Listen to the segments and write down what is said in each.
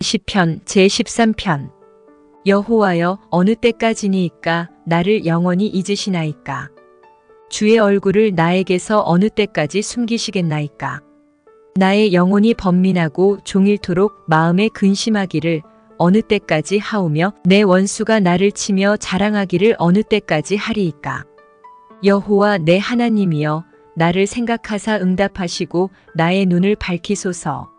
시편 제13편. 여호와여, 어느 때까지니이까 나를 영원히 잊으시나이까? 주의 얼굴을 나에게서 어느 때까지 숨기시겠나이까? 나의 영혼이 번민하고 종일토록 마음에 근심하기를 어느 때까지 하오며 내 원수가 나를 치며 자랑하기를 어느 때까지 하리이까? 여호와 내 하나님이여, 나를 생각하사 응답하시고 나의 눈을 밝히소서.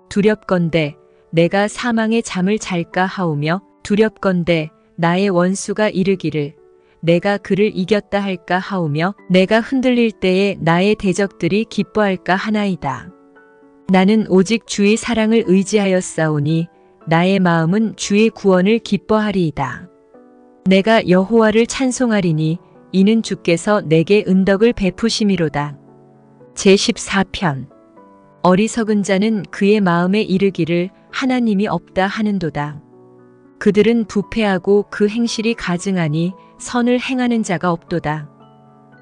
두렵건대 내가 사망의 잠을 잘까 하오며 두렵건대 나의 원수가 이르기를 내가 그를 이겼다 할까 하오며 내가 흔들릴 때에 나의 대적들이 기뻐할까 하나이다. 나는 오직 주의 사랑을 의지하였사오니 나의 마음은 주의 구원을 기뻐하리이다. 내가 여호와를 찬송하리니 이는 주께서 내게 은덕을 베푸심이로다. 제14편. 어리석은 자는 그의 마음에 이르기를 하나님이 없다 하는도다. 그들은 부패하고 그 행실이 가증하니 선을 행하는 자가 없도다.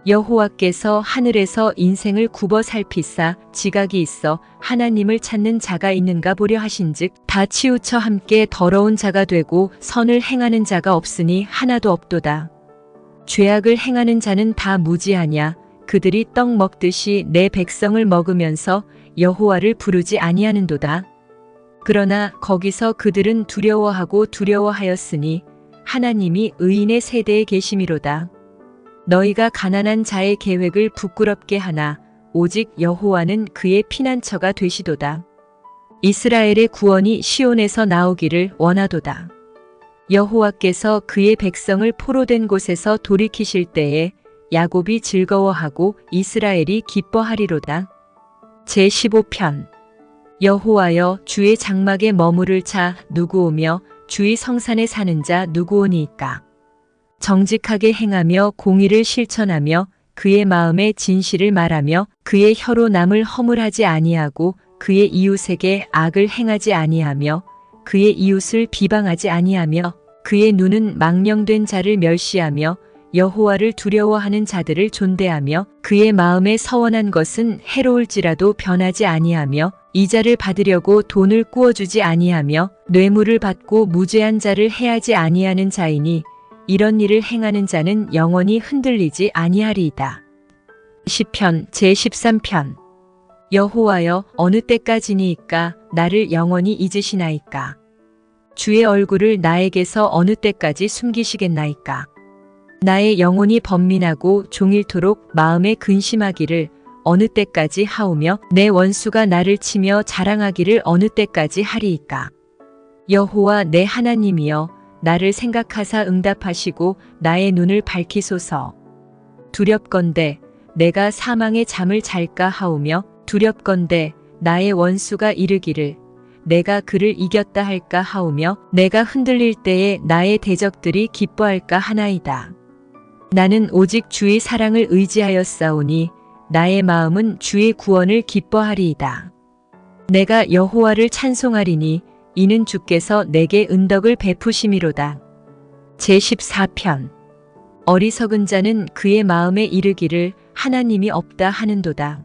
여호와께서 하늘에서 인생을 굽어 살피사 지각이 있어 하나님을 찾는 자가 있는가 보려 하신즉 다 치우쳐 함께 더러운 자가 되고 선을 행하는 자가 없으니 하나도 없도다. 죄악을 행하는 자는 다 무지하냐? 그들이 떡 먹듯이 내 백성을 먹으면서 여호와를 부르지 아니하는도다. 그러나 거기서 그들은 두려워하고 두려워하였으니 하나님이 의인의 세대에 계심이로다. 너희가 가난한 자의 계획을 부끄럽게 하나 오직 여호와는 그의 피난처가 되시도다. 이스라엘의 구원이 시온에서 나오기를 원하도다. 여호와께서 그의 백성을 포로된 곳에서 돌이키실 때에 야곱이 즐거워하고 이스라엘이 기뻐하리로다. 제15편. 여호와여, 주의 장막에 머무를 자 누구오며 주의 성산에 사는 자 누구오니이까? 정직하게 행하며 공의를 실천하며 그의 마음에 진실을 말하며 그의 혀로 남을 허물하지 아니하고 그의 이웃에게 악을 행하지 아니하며 그의 이웃을 비방하지 아니하며 그의 눈은 망령된 자를 멸시하며 여호와를 두려워하는 자들을 존대하며 그의 마음에 서원한 것은 해로울지라도 변하지 아니하며 이자를 받으려고 돈을 꾸어주지 아니하며 뇌물을 받고 무죄한 자를 해하지 아니하는 자이니 이런 일을 행하는 자는 영원히 흔들리지 아니하리이다. 시편 제13편. 여호와여, 어느 때까지니이까 나를 영원히 잊으시나이까? 주의 얼굴을 나에게서 어느 때까지 숨기시겠나이까? 나의 영혼이 번민하고 종일토록 마음에 근심하기를 어느 때까지 하오며 내 원수가 나를 치며 자랑하기를 어느 때까지 하리이까? 여호와 내 하나님이여, 나를 생각하사 응답하시고 나의 눈을 밝히소서. 두렵건대 내가 사망의 잠을 잘까 하오며 두렵건대 나의 원수가 이르기를 내가 그를 이겼다 할까 하오며 내가 흔들릴 때에 나의 대적들이 기뻐할까 하나이다. 나는 오직 주의 사랑을 의지하였사오니 나의 마음은 주의 구원을 기뻐하리이다. 내가 여호와를 찬송하리니 이는 주께서 내게 은덕을 베푸심이로다. 제14편. 어리석은 자는 그의 마음에 이르기를 하나님이 없다 하는도다.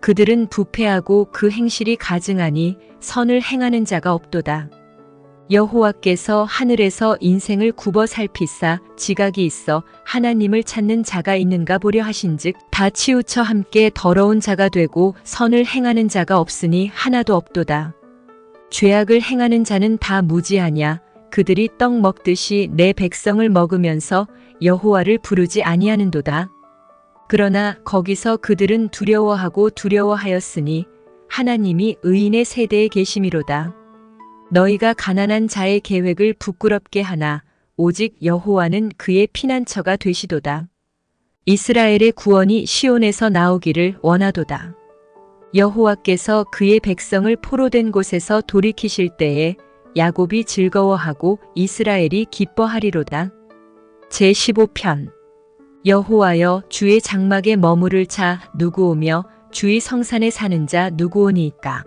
그들은 부패하고 그 행실이 가증하니 선을 행하는 자가 없도다. 여호와께서 하늘에서 인생을 굽어 살피사 지각이 있어 하나님을 찾는 자가 있는가 보려 하신즉 다 치우쳐 함께 더러운 자가 되고 선을 행하는 자가 없으니 하나도 없도다. 죄악을 행하는 자는 다 무지하냐? 그들이 떡 먹듯이 내 백성을 먹으면서 여호와를 부르지 아니하는도다. 그러나 거기서 그들은 두려워하고 두려워하였으니 하나님이 의인의 세대에 계심이로다. 너희가 가난한 자의 계획을 부끄럽게 하나 오직 여호와는 그의 피난처가 되시도다. 이스라엘의 구원이 시온에서 나오기를 원하도다. 여호와께서 그의 백성을 포로된 곳에서 돌이키실 때에 야곱이 즐거워하고 이스라엘이 기뻐하리로다. 제15편. 여호와여, 주의 장막에 머무를 자 누구오며 주의 성산에 사는 자 누구오니이까?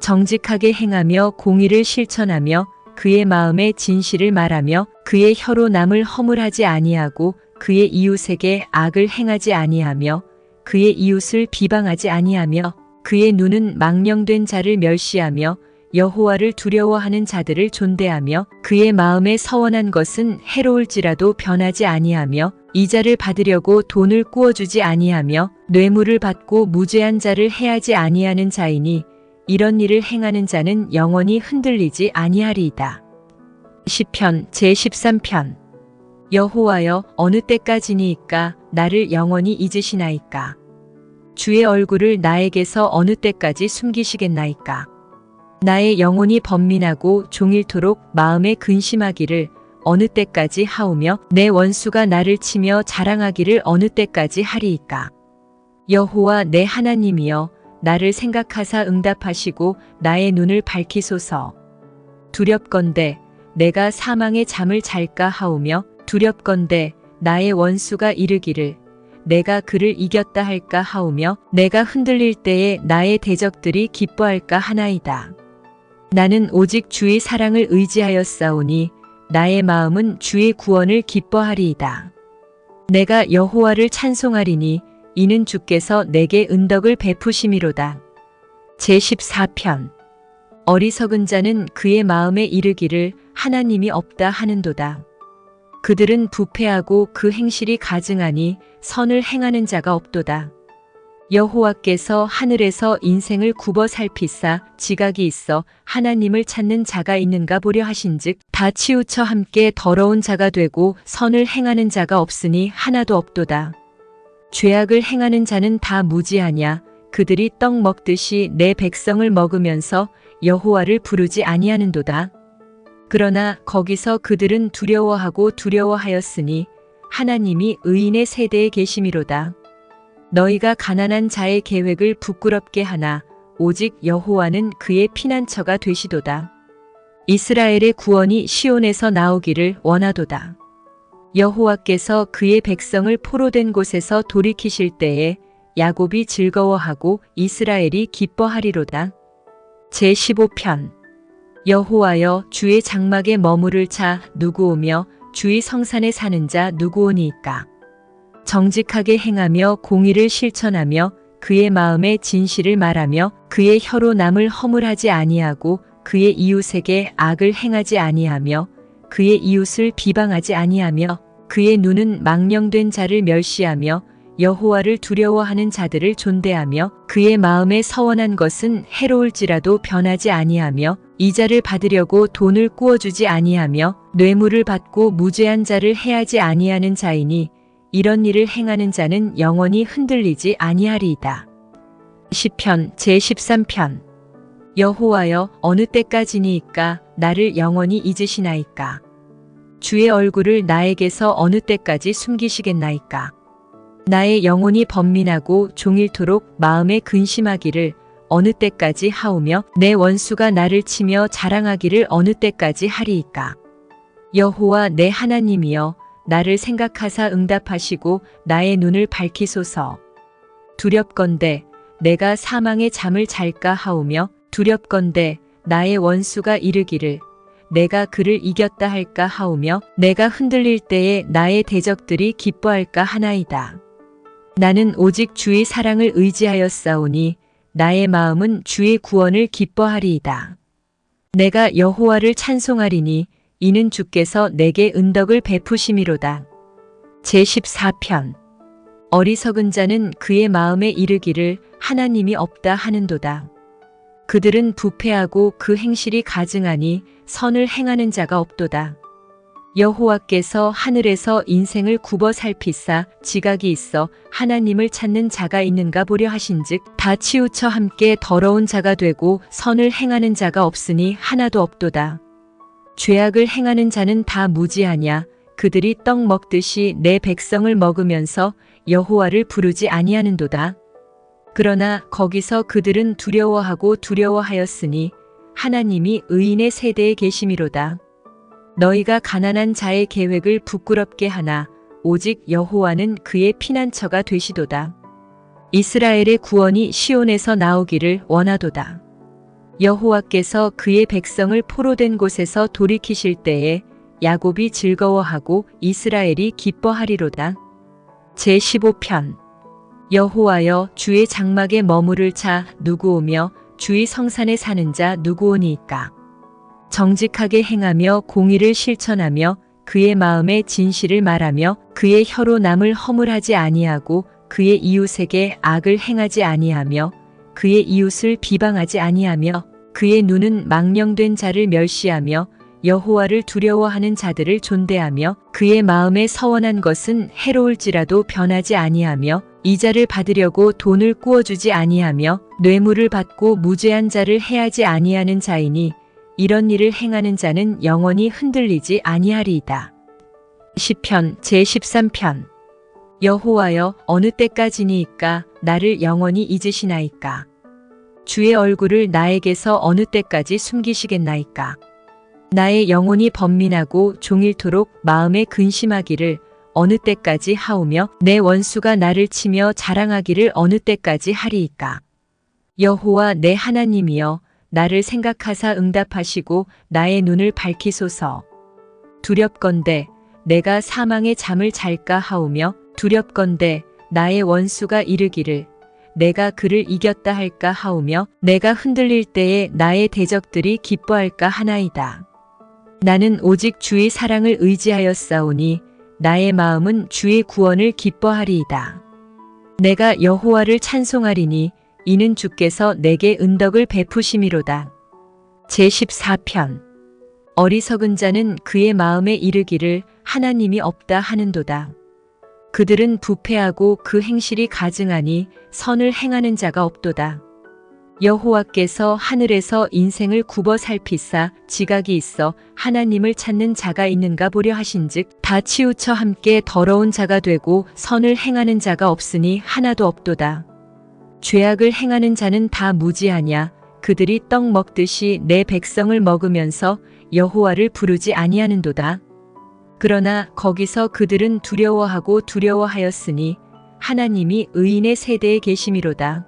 정직하게 행하며 공의를 실천하며 그의 마음에 진실을 말하며 그의 혀로 남을 허물하지 아니하고 그의 이웃에게 악을 행하지 아니하며 그의 이웃을 비방하지 아니하며 그의 눈은 망령된 자를 멸시하며 여호와를 두려워하는 자들을 존대하며 그의 마음에 서원한 것은 해로울지라도 변하지 아니하며 이자를 받으려고 돈을 꾸어주지 아니하며 뇌물을 받고 무죄한 자를 해하지 아니하는 자이니 이런 일을 행하는 자는 영원히 흔들리지 아니하리이다. 시편 제13편. 여호와여, 어느 때까지니이까 나를 영원히 잊으시나이까. 주의 얼굴을 나에게서 어느 때까지 숨기시겠나이까. 나의 영혼이 번민하고 종일토록 마음에 근심하기를 어느 때까지 하오며 내 원수가 나를 치며 자랑하기를 어느 때까지 하리이까. 여호와 내 하나님이여, 나를 생각하사 응답하시고 나의 눈을 밝히소서. 두렵건대 내가 사망의 잠을 잘까 하오며 두렵건대 나의 원수가 이르기를 내가 그를 이겼다 할까 하오며 내가 흔들릴 때에 나의 대적들이 기뻐할까 하나이다. 나는 오직 주의 사랑을 의지하였사오니 나의 마음은 주의 구원을 기뻐하리이다. 내가 여호와를 찬송하리니 이는 주께서 내게 은덕을 베푸심이로다. 제14편. 어리석은 자는 그의 마음에 이르기를 하나님이 없다 하는도다. 그들은 부패하고 그 행실이 가증하니 선을 행하는 자가 없도다. 여호와께서 하늘에서 인생을 굽어 살피사 지각이 있어 하나님을 찾는 자가 있는가 보려 하신즉 다 치우쳐 함께 더러운 자가 되고 선을 행하는 자가 없으니 하나도 없도다. 죄악을 행하는 자는 다 무지하냐. 그들이 떡 먹듯이 내 백성을 먹으면서 여호와를 부르지 아니하는도다. 그러나 거기서 그들은 두려워하고 두려워하였으니 하나님이 의인의 세대에 계심이로다. 너희가 가난한 자의 계획을 부끄럽게 하나 오직 여호와는 그의 피난처가 되시도다. 이스라엘의 구원이 시온에서 나오기를 원하도다. 여호와께서 그의 백성을 포로된 곳에서 돌이키실 때에 야곱이 즐거워하고 이스라엘이 기뻐하리로다. 제15편. 여호와여, 주의 장막에 머무를 자 누구오며 주의 성산에 사는 자 누구오니이까. 정직하게 행하며 공의를 실천하며 그의 마음에 진실을 말하며 그의 혀로 남을 허물하지 아니하고 그의 이웃에게 악을 행하지 아니하며 그의 이웃을 비방하지 아니하며 그의 눈은 망령된 자를 멸시하며 여호와를 두려워하는 자들을 존대하며 그의 마음에 서원한 것은 해로울지라도 변하지 아니하며 이자를 받으려고 돈을 꾸어주지 아니하며 뇌물을 받고 무죄한 자를 해하지 아니하는 자이니 이런 일을 행하는 자는 영원히 흔들리지 아니하리이다. 시편 제13편. 여호와여, 어느 때까지니이까 나를 영원히 잊으시나이까. 주의 얼굴을 나에게서 어느 때까지 숨기시겠나이까. 나의 영혼이 번민하고 종일토록 마음에 근심하기를 어느 때까지 하오며 내 원수가 나를 치며 자랑하기를 어느 때까지 하리이까. 여호와 내 하나님이여, 나를 생각하사 응답하시고 나의 눈을 밝히소서. 두렵건대 내가 사망의 잠을 잘까 하오며 두렵건대 나의 원수가 이르기를 내가 그를 이겼다 할까 하오며 내가 흔들릴 때에 나의 대적들이 기뻐할까 하나이다. 나는 오직 주의 사랑을 의지하였사오니 나의 마음은 주의 구원을 기뻐하리이다. 내가 여호와를 찬송하리니 이는 주께서 내게 은덕을 베푸심이로다. 제14편. 어리석은 자는 그의 마음에 이르기를 하나님이 없다 하는도다. 그들은 부패하고 그 행실이 가증하니 선을 행하는 자가 없도다. 여호와께서 하늘에서 인생을 굽어 살피사 지각이 있어 하나님을 찾는 자가 있는가 보려 하신즉 다 치우쳐 함께 더러운 자가 되고 선을 행하는 자가 없으니 하나도 없도다. 죄악을 행하는 자는 다 무지하냐. 그들이 떡 먹듯이 내 백성을 먹으면서 여호와를 부르지 아니하는도다. 그러나 거기서 그들은 두려워하고 두려워하였으니 하나님이 의인의 세대에 계심이로다. 너희가 가난한 자의 계획을 부끄럽게 하나 오직 여호와는 그의 피난처가 되시도다. 이스라엘의 구원이 시온에서 나오기를 원하도다. 여호와께서 그의 백성을 포로된 곳에서 돌이키실 때에 야곱이 즐거워하고 이스라엘이 기뻐하리로다. 제15편. 여호와여, 주의 장막에 머무를 자 누구오며 주의 성산에 사는 자 누구오니이까. 정직하게 행하며 공의를 실천하며 그의 마음에 진실을 말하며 그의 혀로 남을 허물하지 아니하고 그의 이웃에게 악을 행하지 아니하며 그의 이웃을 비방하지 아니하며 그의 눈은 망령된 자를 멸시하며 여호와를 두려워하는 자들을 존대하며 그의 마음에 서원한 것은 해로울지라도 변하지 아니하며 이자를 받으려고 돈을 꾸어주지 아니하며 뇌물을 받고 무죄한 자를 해하지 아니하는 자이니 이런 일을 행하는 자는 영원히 흔들리지 아니하리이다. 시편 제13편. 여호와여, 어느 때까지니이까 나를 영원히 잊으시나이까. 주의 얼굴을 나에게서 어느 때까지 숨기시겠나이까. 나의 영혼이 번민하고 종일토록 마음에 근심하기를 어느 때까지 하오며 내 원수가 나를 치며 자랑하기를 어느 때까지 하리이까. 여호와 내 하나님이여, 나를 생각하사 응답하시고 나의 눈을 밝히소서. 두렵건대 내가 사망의 잠을 잘까 하오며 두렵건대 나의 원수가 이르기를 내가 그를 이겼다 할까 하오며 내가 흔들릴 때에 나의 대적들이 기뻐할까 하나이다. 나는 오직 주의 사랑을 의지하였사오니 나의 마음은 주의 구원을 기뻐하리이다. 내가 여호와를 찬송하리니 이는 주께서 내게 은덕을 베푸심이로다. 제14편. 어리석은 자는 그의 마음에 이르기를 하나님이 없다 하는도다. 그들은 부패하고 그 행실이 가증하니 선을 행하는 자가 없도다. 여호와께서 하늘에서 인생을 굽어 살피사 지각이 있어 하나님을 찾는 자가 있는가 보려 하신즉 다 치우쳐 함께 더러운 자가 되고 선을 행하는 자가 없으니 하나도 없도다. 죄악을 행하는 자는 다 무지하냐. 그들이 떡 먹듯이 내 백성을 먹으면서 여호와를 부르지 아니하는도다. 그러나 거기서 그들은 두려워하고 두려워하였으니 하나님이 의인의 세대에 계심이로다.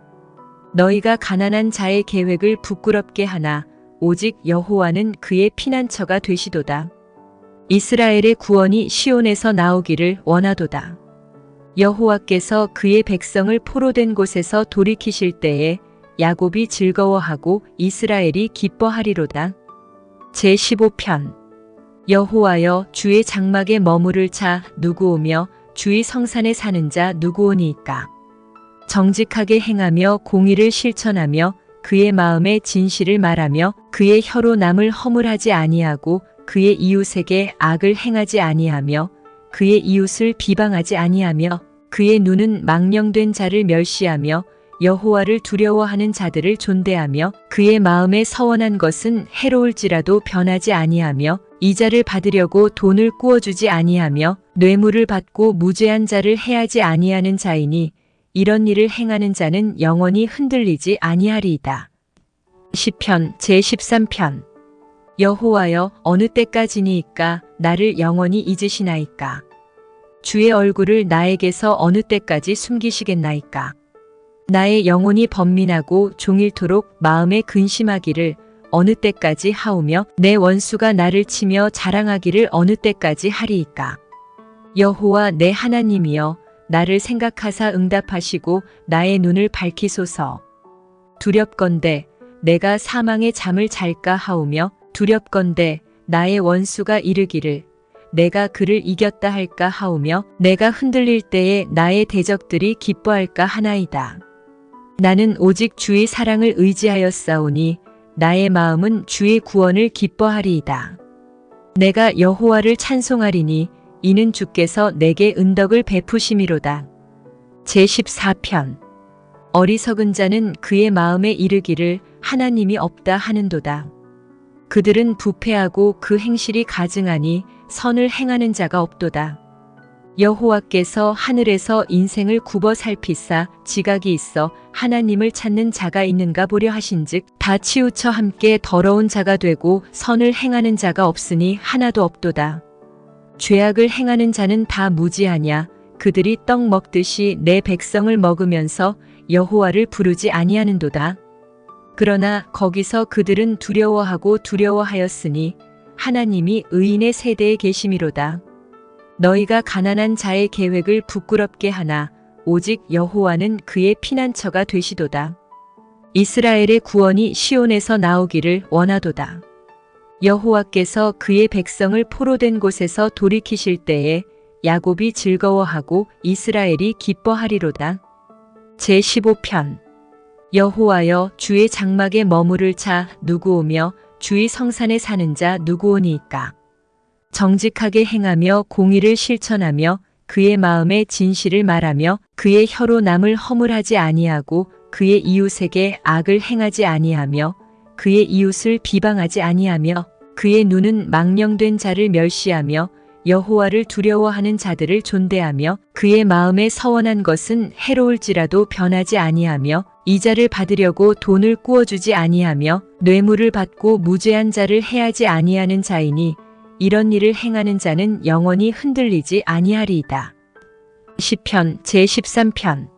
너희가 가난한 자의 계획을 부끄럽게 하나 오직 여호와는 그의 피난처가 되시도다. 이스라엘의 구원이 시온에서 나오기를 원하도다. 여호와께서 그의 백성을 포로된 곳에서 돌이키실 때에 야곱이 즐거워하고 이스라엘이 기뻐하리로다. 제15편. 여호와여, 주의 장막에 머무를 자 누구오며 주의 성산에 사는 자 누구오니이까. 정직하게 행하며 공의를 실천하며 그의 마음에 진실을 말하며 그의 혀로 남을 허물하지 아니하고 그의 이웃에게 악을 행하지 아니하며 그의 이웃을 비방하지 아니하며 그의 눈은 망령된 자를 멸시하며 여호와를 두려워하는 자들을 존대하며 그의 마음에 서원한 것은 해로울지라도 변하지 아니하며 이자를 받으려고 돈을 꾸어주지 아니하며 뇌물을 받고 무죄한 자를 해하지 아니하는 자이니 이런 일을 행하는 자는 영원히 흔들리지 아니하리이다. 시편 제13편. 여호와여, 어느 때까지니이까 나를 영원히 잊으시나이까. 주의 얼굴을 나에게서 어느 때까지 숨기시겠나이까. 나의 영혼이 번민하고 종일토록 마음에 근심하기를 어느 때까지 하오며 내 원수가 나를 치며 자랑하기를 어느 때까지 하리이까. 여호와 내 하나님이여, 나를 생각하사 응답하시고 나의 눈을 밝히소서. 두렵건대 내가 사망의 잠을 잘까 하오며 두렵건대 나의 원수가 이르기를 내가 그를 이겼다 할까 하오며 내가 흔들릴 때에 나의 대적들이 기뻐할까 하나이다. 나는 오직 주의 사랑을 의지하였사오니 나의 마음은 주의 구원을 기뻐하리이다. 내가 여호와를 찬송하리니 이는 주께서 내게 은덕을 베푸심이로다. 제14편. 어리석은 자는 그의 마음에 이르기를 하나님이 없다 하는도다. 그들은 부패하고 그 행실이 가증하니 선을 행하는 자가 없도다. 여호와께서 하늘에서 인생을 굽어 살피사 지각이 있어 하나님을 찾는 자가 있는가 보려 하신즉 다 치우쳐 함께 더러운 자가 되고 선을 행하는 자가 없으니 하나도 없도다. 죄악을 행하는 자는 다 무지하냐. 그들이 떡 먹듯이 내 백성을 먹으면서 여호와를 부르지 아니하는도다. 그러나 거기서 그들은 두려워하고 두려워하였으니 하나님이 의인의 세대에 계심이로다. 너희가 가난한 자의 계획을 부끄럽게 하나 오직 여호와는 그의 피난처가 되시도다. 이스라엘의 구원이 시온에서 나오기를 원하도다. 여호와께서 그의 백성을 포로된 곳에서 돌이키실 때에 야곱이 즐거워하고 이스라엘이 기뻐하리로다. 제15편. 여호와여, 주의 장막에 머무를 자 누구오며 주의 성산에 사는 자 누구오니이까. 정직하게 행하며 공의를 실천하며 그의 마음에 진실을 말하며 그의 혀로 남을 허물하지 아니하고 그의 이웃에게 악을 행하지 아니하며 그의 이웃을 비방하지 아니하며 그의 눈은 망령된 자를 멸시하며 여호와를 두려워하는 자들을 존대하며 그의 마음에 서원한 것은 해로울지라도 변하지 아니하며 이자를 받으려고 돈을 꾸어주지 아니하며 뇌물을 받고 무죄한 자를 해하지 아니하는 자이니 이런 일을 행하는 자는 영원히 흔들리지 아니하리이다. 시편 제13편.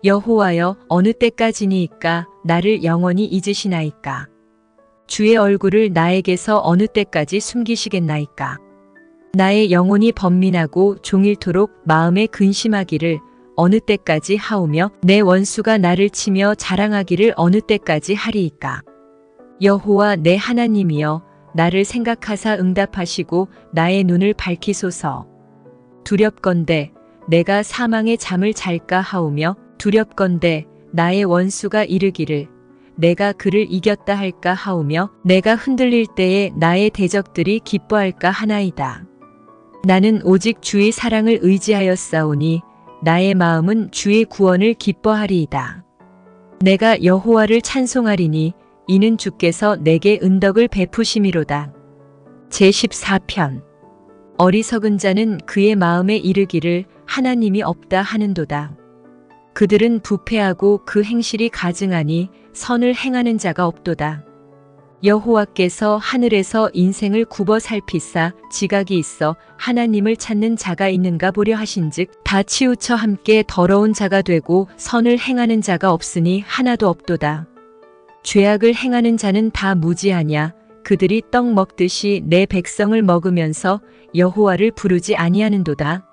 여호와여, 어느 때까지니이까 나를 영원히 잊으시나이까. 주의 얼굴을 나에게서 어느 때까지 숨기시겠나이까. 나의 영혼이 번민하고 종일토록 마음에 근심하기를 어느 때까지 하오며 내 원수가 나를 치며 자랑하기를 어느 때까지 하리이까. 여호와 내 하나님이여, 나를 생각하사 응답하시고 나의 눈을 밝히소서. 두렵건대 내가 사망의 잠을 잘까 하오며 두렵건대 나의 원수가 이르기를 내가 그를 이겼다 할까 하오며 내가 흔들릴 때에 나의 대적들이 기뻐할까 하나이다. 나는 오직 주의 사랑을 의지하였사오니 나의 마음은 주의 구원을 기뻐하리이다. 내가 여호와를 찬송하리니 이는 주께서 내게 은덕을 베푸심이로다. 제14편. 어리석은 자는 그의 마음에 이르기를 하나님이 없다 하는도다. 그들은 부패하고 그 행실이 가증하니 선을 행하는 자가 없도다. 여호와께서 하늘에서 인생을 굽어 살피사 지각이 있어 하나님을 찾는 자가 있는가 보려 하신즉 다 치우쳐 함께 더러운 자가 되고 선을 행하는 자가 없으니 하나도 없도다. 죄악을 행하는 자는 다 무지하냐. 그들이 떡 먹듯이 내 백성을 먹으면서 여호와를 부르지 아니하는도다.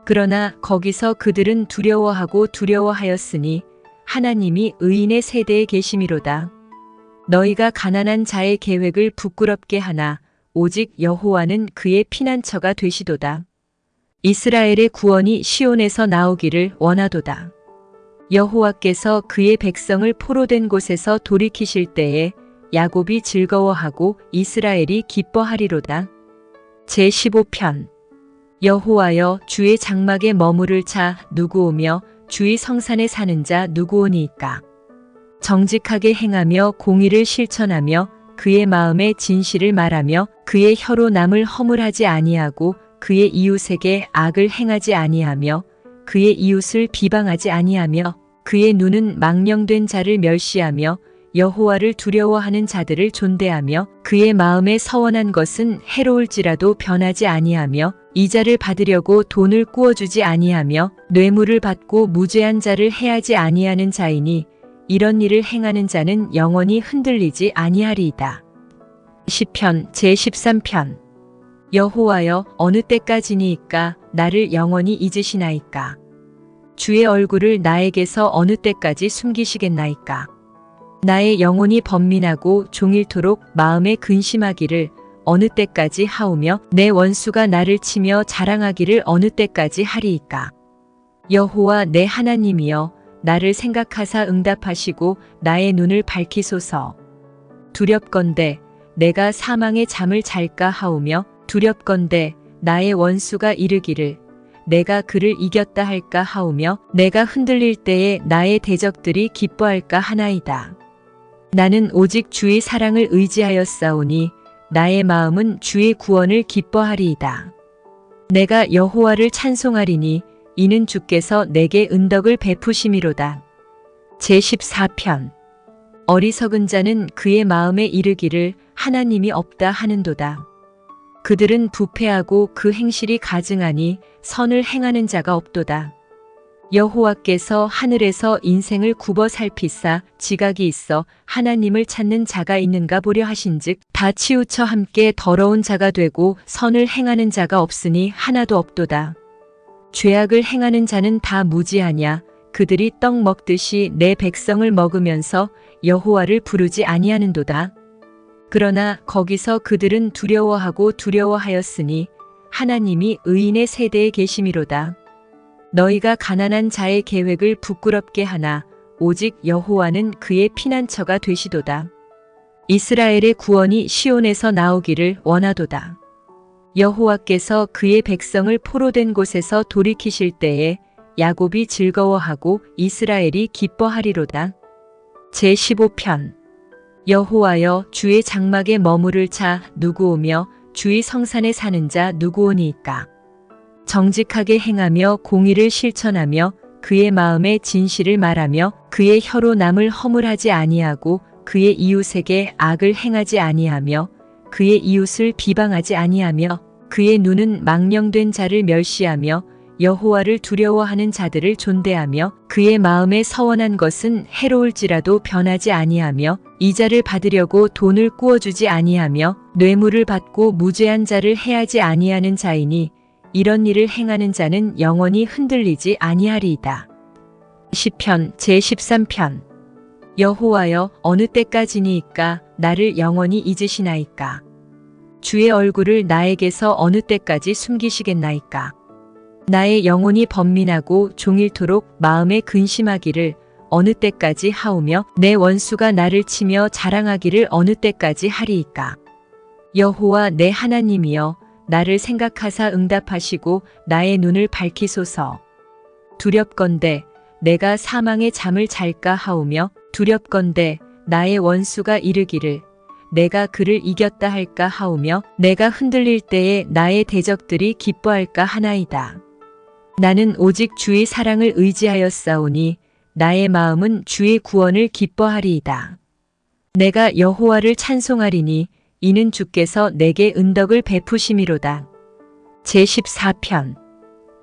그러나 거기서 그들은 두려워하고 두려워하였으니 하나님이 의인의 세대에 계심이로다. 너희가 가난한 자의 계획을 부끄럽게 하나 오직 여호와는 그의 피난처가 되시도다. 이스라엘의 구원이 시온에서 나오기를 원하도다. 여호와께서 그의 백성을 포로된 곳에서 돌이키실 때에 야곱이 즐거워하고 이스라엘이 기뻐하리로다. 제15편. 여호와여, 주의 장막에 머무를 자 누구오며 주의 성산에 사는 자 누구오니이까. 정직하게 행하며 공의를 실천하며 그의 마음에 진실을 말하며 그의 혀로 남을 허물하지 아니하고 그의 이웃에게 악을 행하지 아니하며 그의 이웃을 비방하지 아니하며 그의 눈은 망령된 자를 멸시하며 여호와를 두려워하는 자들을 존대하며 그의 마음에 서원한 것은 해로울지라도 변하지 아니하며 이자를 받으려고 돈을 꾸어주지 아니하며 뇌물을 받고 무죄한 자를 해하지 아니하는 자이니 이런 일을 행하는 자는 영원히 흔들리지 아니하리이다. 시편 제13편. 여호와여, 어느 때까지니이까 나를 영원히 잊으시나이까. 주의 얼굴을 나에게서 어느 때까지 숨기시겠나이까. 나의 영혼이 번민하고 종일토록 마음에 근심하기를 어느 때까지 하오며 내 원수가 나를 치며 자랑하기를 어느 때까지 하리이까. 여호와 내 하나님이여, 나를 생각하사 응답하시고 나의 눈을 밝히소서. 두렵건대 내가 사망의 잠을 잘까 하오며 두렵건대 나의 원수가 이르기를 내가 그를 이겼다 할까 하오며 내가 흔들릴 때에 나의 대적들이 기뻐할까 하나이다. 나는 오직 주의 사랑을 의지하였사오니 나의 마음은 주의 구원을 기뻐하리이다. 내가 여호와를 찬송하리니 이는 주께서 내게 은덕을 베푸심이로다. 제14편. 어리석은 자는 그의 마음에 이르기를 하나님이 없다 하는도다. 그들은 부패하고 그 행실이 가증하니 선을 행하는 자가 없도다. 여호와께서 하늘에서 인생을 굽어 살피사 지각이 있어 하나님을 찾는 자가 있는가 보려 하신즉 다 치우쳐 함께 더러운 자가 되고 선을 행하는 자가 없으니 하나도 없도다. 죄악을 행하는 자는 다 무지하냐. 그들이 떡 먹듯이 내 백성을 먹으면서 여호와를 부르지 아니하는도다. 그러나 거기서 그들은 두려워하고 두려워하였으니 하나님이 의인의 세대에 계심이로다. 너희가 가난한 자의 계획을 부끄럽게 하나 오직 여호와는 그의 피난처가 되시도다. 이스라엘의 구원이 시온에서 나오기를 원하도다. 여호와께서 그의 백성을 포로된 곳에서 돌이키실 때에 야곱이 즐거워하고 이스라엘이 기뻐하리로다. 제15편. 여호와여, 주의 장막에 머무를 자 누구오며 주의 성산에 사는 자 누구오니이까. 정직하게 행하며 공의를 실천하며 그의 마음에 진실을 말하며 그의 혀로 남을 허물하지 아니하고 그의 이웃에게 악을 행하지 아니하며 그의 이웃을 비방하지 아니하며 그의 눈은 망령된 자를 멸시하며 여호와를 두려워하는 자들을 존대하며 그의 마음에 서원한 것은 해로울지라도 변하지 아니하며 이자를 받으려고 돈을 꾸어주지 아니하며 뇌물을 받고 무죄한 자를 해하지 아니하는 자이니 이런 일을 행하는 자는 영원히 흔들리지 아니하리이다. 시편 제13편. 여호와여, 어느 때까지니이까 나를 영원히 잊으시나이까. 주의 얼굴을 나에게서 어느 때까지 숨기시겠나이까. 나의 영혼이 번민하고 종일토록 마음에 근심하기를 어느 때까지 하오며 내 원수가 나를 치며 자랑하기를 어느 때까지 하리이까. 여호와 내 하나님이여, 나를 생각하사 응답하시고 나의 눈을 밝히소서. 두렵건대 내가 사망의 잠을 잘까 하오며 두렵건대 나의 원수가 이르기를 내가 그를 이겼다 할까 하오며 내가 흔들릴 때에 나의 대적들이 기뻐할까 하나이다. 나는 오직 주의 사랑을 의지하였사오니 나의 마음은 주의 구원을 기뻐하리이다. 내가 여호와를 찬송하리니 이는 주께서 내게 은덕을 베푸심이로다. 제14편.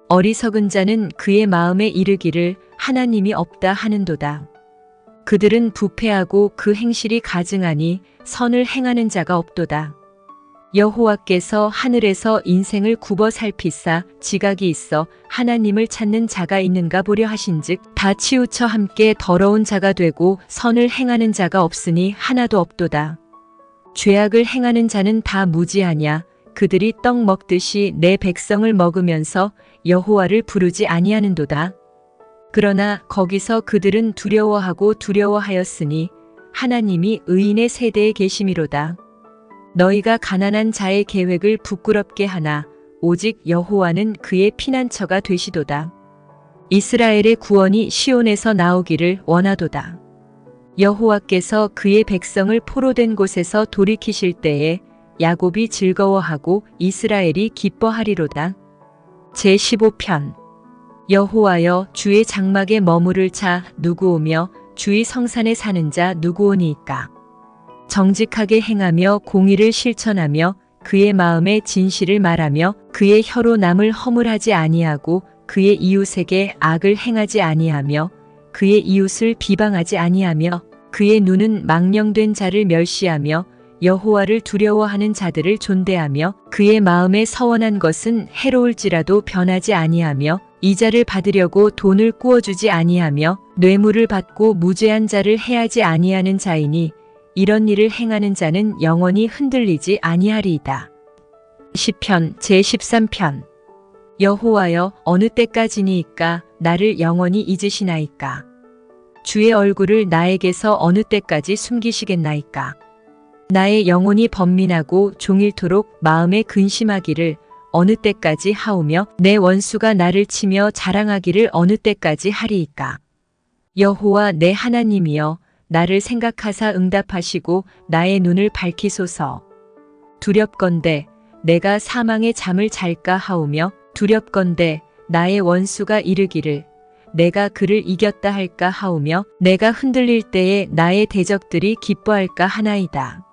어리석은 자는 그의 마음에 이르기를 하나님이 없다 하는도다. 그들은 부패하고 그 행실이 가증하니 선을 행하는 자가 없도다. 여호와께서 하늘에서 인생을 굽어 살피사 지각이 있어 하나님을 찾는 자가 있는가 보려 하신즉 다 치우쳐 함께 더러운 자가 되고 선을 행하는 자가 없으니 하나도 없도다. 죄악을 행하는 자는 다 무지하냐. 그들이 떡 먹듯이 내 백성을 먹으면서 여호와를 부르지 아니하는도다. 그러나 거기서 그들은 두려워하고 두려워하였으니 하나님이 의인의 세대에 계심이로다. 너희가 가난한 자의 계획을 부끄럽게 하나 오직 여호와는 그의 피난처가 되시도다. 이스라엘의 구원이 시온에서 나오기를 원하도다. 여호와께서 그의 백성을 포로된 곳에서 돌이키실 때에 야곱이 즐거워하고 이스라엘이 기뻐하리로다. 제15편. 여호와여, 주의 장막에 머무를 자 누구오며 주의 성산에 사는 자 누구오니이까. 정직하게 행하며 공의를 실천하며 그의 마음에 진실을 말하며 그의 혀로 남을 허물하지 아니하고 그의 이웃에게 악을 행하지 아니하며 그의 이웃을 비방하지 아니하며 그의 눈은 망령된 자를 멸시하며 여호와를 두려워하는 자들을 존대하며 그의 마음에 서원한 것은 해로울지라도 변하지 아니하며 이자를 받으려고 돈을 꾸어주지 아니하며 뇌물을 받고 무죄한 자를 해하지 아니하는 자이니 이런 일을 행하는 자는 영원히 흔들리지 아니하리이다. 시편 제13편. 여호와여, 어느 때까지니이까 나를 영원히 잊으시나이까. 주의 얼굴을 나에게서 어느 때까지 숨기시겠나이까. 나의 영혼이 번민하고 종일토록 마음에 근심하기를 어느 때까지 하오며 내 원수가 나를 치며 자랑하기를 어느 때까지 하리이까. 여호와 내 하나님이여, 나를 생각하사 응답하시고 나의 눈을 밝히소서. 두렵건대 내가 사망의 잠을 잘까 하오며 두렵건대 나의 원수가 이르기를 내가 그를 이겼다 할까 하오며 내가 흔들릴 때에 나의 대적들이 기뻐할까 하나이다.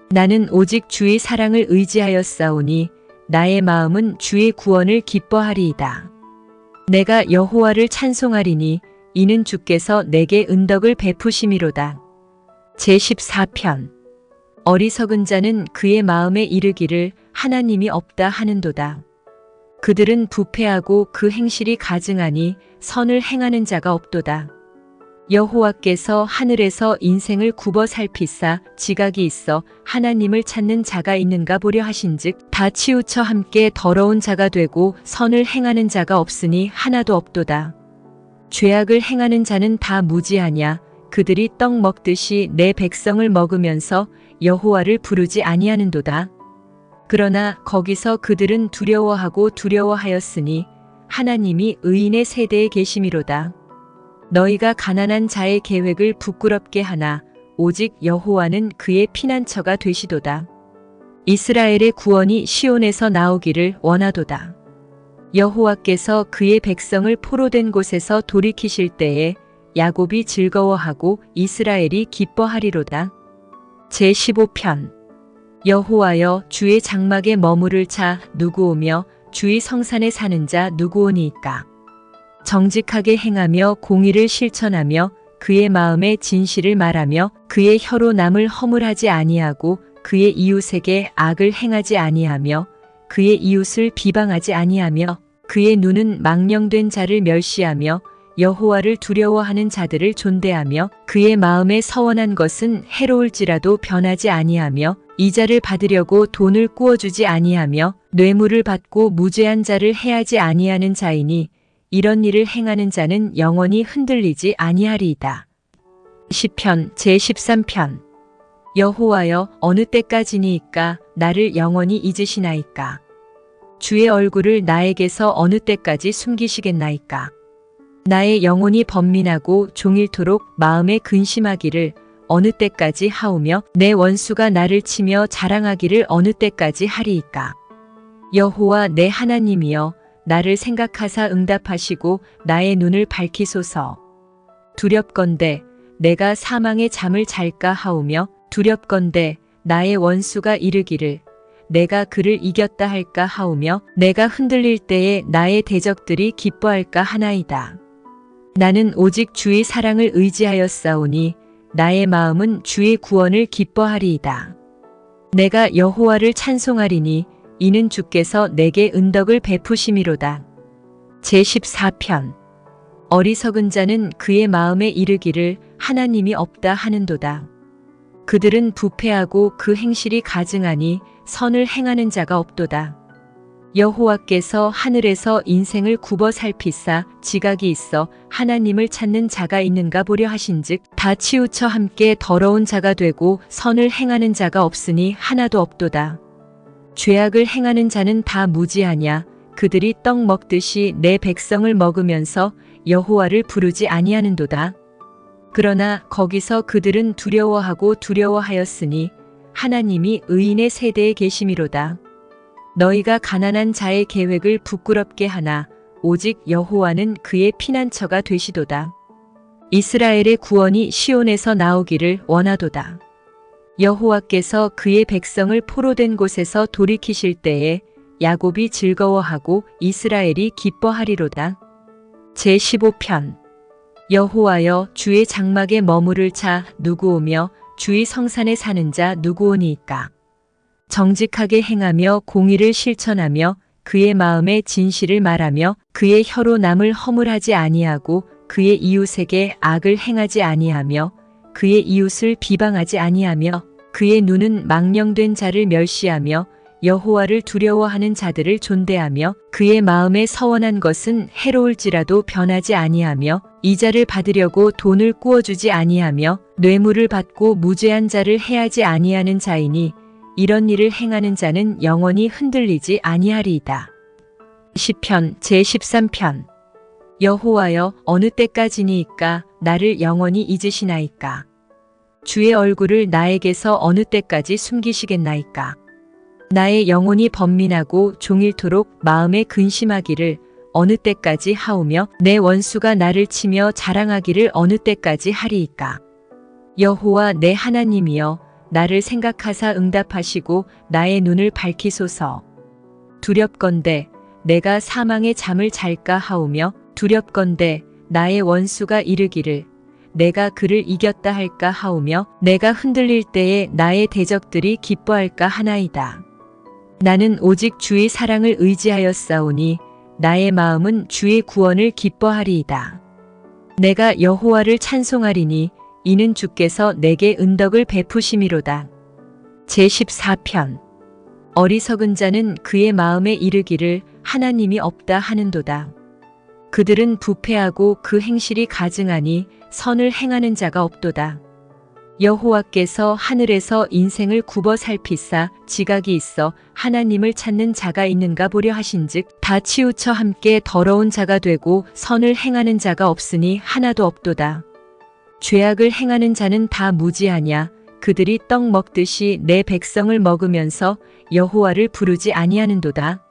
나는 오직 주의 사랑을 의지하였사오니 나의 마음은 주의 구원을 기뻐하리이다. 내가 여호와를 찬송하리니 이는 주께서 내게 은덕을 베푸심이로다. 제14편. 어리석은 자는 그의 마음에 이르기를 하나님이 없다 하는도다. 그들은 부패하고 그 행실이 가증하니 선을 행하는 자가 없도다. 여호와께서 하늘에서 인생을 굽어 살피사 지각이 있어 하나님을 찾는 자가 있는가 보려 하신즉 다 치우쳐 함께 더러운 자가 되고 선을 행하는 자가 없으니 하나도 없도다. 죄악을 행하는 자는 다 무지하냐. 그들이 떡 먹듯이 내 백성을 먹으면서 여호와를 부르지 아니하는도다. 그러나 거기서 그들은 두려워하고 두려워하였으니 하나님이 의인의 세대에 계심이로다. 너희가 가난한 자의 계획을 부끄럽게 하나 오직 여호와는 그의 피난처가 되시도다. 이스라엘의 구원이 시온에서 나오기를 원하도다. 여호와께서 그의 백성을 포로된 곳에서 돌이키실 때에 야곱이 즐거워하고 이스라엘이 기뻐하리로다. 제15편 여호와여 주의 장막에 머무를 자 누구오며 주의 성산에 사는 자 누구오니이까. 정직하게 행하며 공의를 실천하며 그의 마음에 진실을 말하며 그의 혀로 남을 허물하지 아니하고 그의 이웃에게 악을 행하지 아니하며 그의 이웃을 비방하지 아니하며 그의 눈은 망령된 자를 멸시하며 여호와를 두려워하는 자들을 존대하며 그의 마음에 서원한 것은 해로울지라도 변하지 아니하며 이자를 받으려고 돈을 꾸어주지 아니하며 뇌물을 받고 무죄한 자를 해하지 아니하는 자이니 이런 일을 행하는 자는 영원히 흔들리지 아니하리이다. 시편 제13편 여호와여 어느 때까지니이까 나를 영원히 잊으시나이까. 주의 얼굴을 나에게서 어느 때까지 숨기시겠나이까. 나의 영혼이 번민하고 종일토록 마음에 근심하기를 어느 때까지 하오며 내 원수가 나를 치며 자랑하기를 어느 때까지 하리이까. 여호와 내 하나님이여 나를 생각하사 응답하시고 나의 눈을 밝히소서. 두렵건대 내가 사망의 잠을 잘까 하오며 두렵건대 나의 원수가 이르기를 내가 그를 이겼다 할까 하오며 내가 흔들릴 때에 나의 대적들이 기뻐할까 하나이다. 나는 오직 주의 사랑을 의지하였사오니 나의 마음은 주의 구원을 기뻐하리이다. 내가 여호와를 찬송하리니 이는 주께서 내게 은덕을 베푸심이로다. 제14편 어리석은 자는 그의 마음에 이르기를 하나님이 없다 하는도다. 그들은 부패하고 그 행실이 가증하니 선을 행하는 자가 없도다. 여호와께서 하늘에서 인생을 굽어 살피사 지각이 있어 하나님을 찾는 자가 있는가 보려 하신즉 다 치우쳐 함께 더러운 자가 되고 선을 행하는 자가 없으니 하나도 없도다. 죄악을 행하는 자는 다 무지하냐. 그들이 떡 먹듯이 내 백성을 먹으면서 여호와를 부르지 아니하는도다. 그러나 거기서 그들은 두려워하고 두려워하였으니 하나님이 의인의 세대에 계심이로다. 너희가 가난한 자의 계획을 부끄럽게 하나 오직 여호와는 그의 피난처가 되시도다. 이스라엘의 구원이 시온에서 나오기를 원하도다. 여호와께서 그의 백성을 포로된 곳에서 돌이키실 때에 야곱이 즐거워하고 이스라엘이 기뻐하리로다. 제15편 여호와여 주의 장막에 머무를 자 누구오며 주의 성산에 사는 자 누구오니이까. 정직하게 행하며 공의를 실천하며 그의 마음에 진실을 말하며 그의 혀로 남을 허물하지 아니하고 그의 이웃에게 악을 행하지 아니하며 그의 이웃을 비방하지 아니하며 그의 눈은 망령된 자를 멸시하며 여호와를 두려워하는 자들을 존대하며 그의 마음에 서원한 것은 해로울지라도 변하지 아니하며 이자를 받으려고 돈을 꾸어주지 아니하며 뇌물을 받고 무죄한 자를 해하지 아니하는 자이니 이런 일을 행하는 자는 영원히 흔들리지 아니하리이다. 시편 제13편 여호와여 어느 때까지니이까 나를 영원히 잊으시나이까. 주의 얼굴을 나에게서 어느 때까지 숨기시겠나이까. 나의 영혼이 번민하고 종일토록 마음에 근심하기를 어느 때까지 하오며 내 원수가 나를 치며 자랑하기를 어느 때까지 하리이까. 여호와 내 하나님이여 나를 생각하사 응답하시고 나의 눈을 밝히소서. 두렵건대 내가 사망의 잠을 잘까 하오며 두렵건대 나의 원수가 이르기를 내가 그를 이겼다 할까 하오며 내가 흔들릴 때에 나의 대적들이 기뻐할까 하나이다. 나는 오직 주의 사랑을 의지하였사오니 나의 마음은 주의 구원을 기뻐하리이다. 내가 여호와를 찬송하리니 이는 주께서 내게 은덕을 베푸심이로다. 제14편. 어리석은 자는 그의 마음에 이르기를 하나님이 없다 하는도다. 그들은 부패하고 그 행실이 가증하니 선을 행하는 자가 없도다. 여호와께서 하늘에서 인생을 굽어 살피사 지각이 있어 하나님을 찾는 자가 있는가 보려 하신즉 다 치우쳐 함께 더러운 자가 되고 선을 행하는 자가 없으니 하나도 없도다. 죄악을 행하는 자는 다 무지하냐. 그들이 떡 먹듯이 내 백성을 먹으면서 여호와를 부르지 아니하는도다.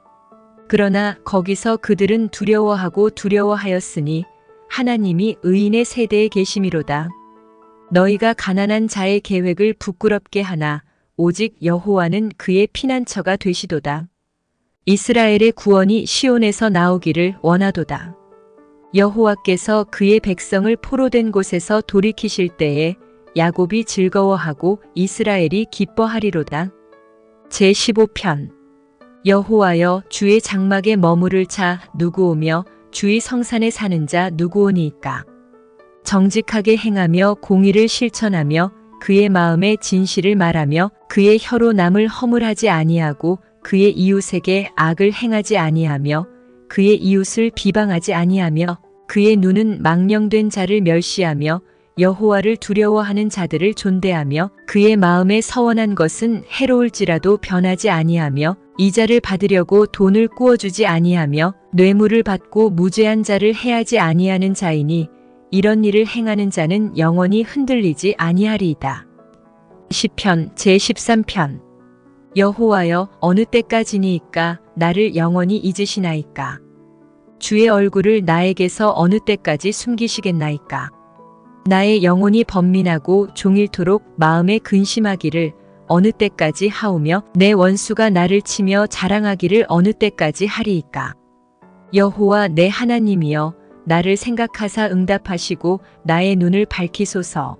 그러나 거기서 그들은 두려워하였으니 하나님이 의인의 세대에 계심이로다. 너희가 가난한 자의 계획을 부끄럽게 하나 오직 여호와는 그의 피난처가 되시도다. 이스라엘의 구원이 시온에서 나오기를 원하도다. 여호와께서 그의 백성을 포로된 곳에서 돌이키실 때에 야곱이 즐거워하고 이스라엘이 기뻐하리로다. 제15편. 여호와여, 주의 장막에 머무를 자 누구오며 주의 성산에 사는 자 누구오니이까. 정직하게 행하며 공의를 실천하며 그의 마음에 진실을 말하며 그의 혀로 남을 허물하지 아니하고 그의 이웃에게 악을 행하지 아니하며 그의 이웃을 비방하지 아니하며 그의 눈은 망령된 자를 멸시하며 여호와를 두려워하는 자들을 존대하며 그의 마음에 서원한 것은 해로울지라도 변하지 아니하며 이자를 받으려고 돈을 꾸어주지 아니하며 뇌물을 받고 무죄한 자를 해하지 아니하는 자이니 이런 일을 행하는 자는 영원히 흔들리지 아니하리이다. 시편 제13편. 여호와여, 어느 때까지니이까 나를 영원히 잊으시나이까. 주의 얼굴을 나에게서 어느 때까지 숨기시겠나이까. 나의 영혼이 번민하고 종일토록 마음에 근심하기를 어느 때까지 하오며 내 원수가 나를 치며 자랑하기를 어느 때까지 하리이까. 여호와 내 하나님이여, 나를 생각하사 응답하시고 나의 눈을 밝히소서.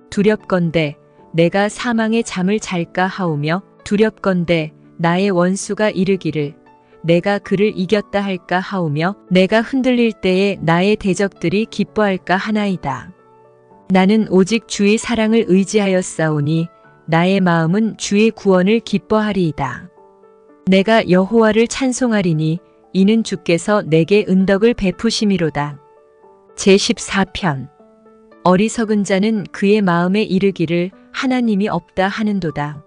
두렵건대 내가 사망의 잠을 잘까 하오며 두렵건대 나의 원수가 이르기를 내가 그를 이겼다 할까 하오며 내가 흔들릴 때에 나의 대적들이 기뻐할까 하나이다. 나는 오직 주의 사랑을 의지하였사오니 나의 마음은 주의 구원을 기뻐하리이다. 내가 여호와를 찬송하리니 이는 주께서 내게 은덕을 베푸심이로다. 제14편. 어리석은 자는 그의 마음에 이르기를 하나님이 없다 하는도다.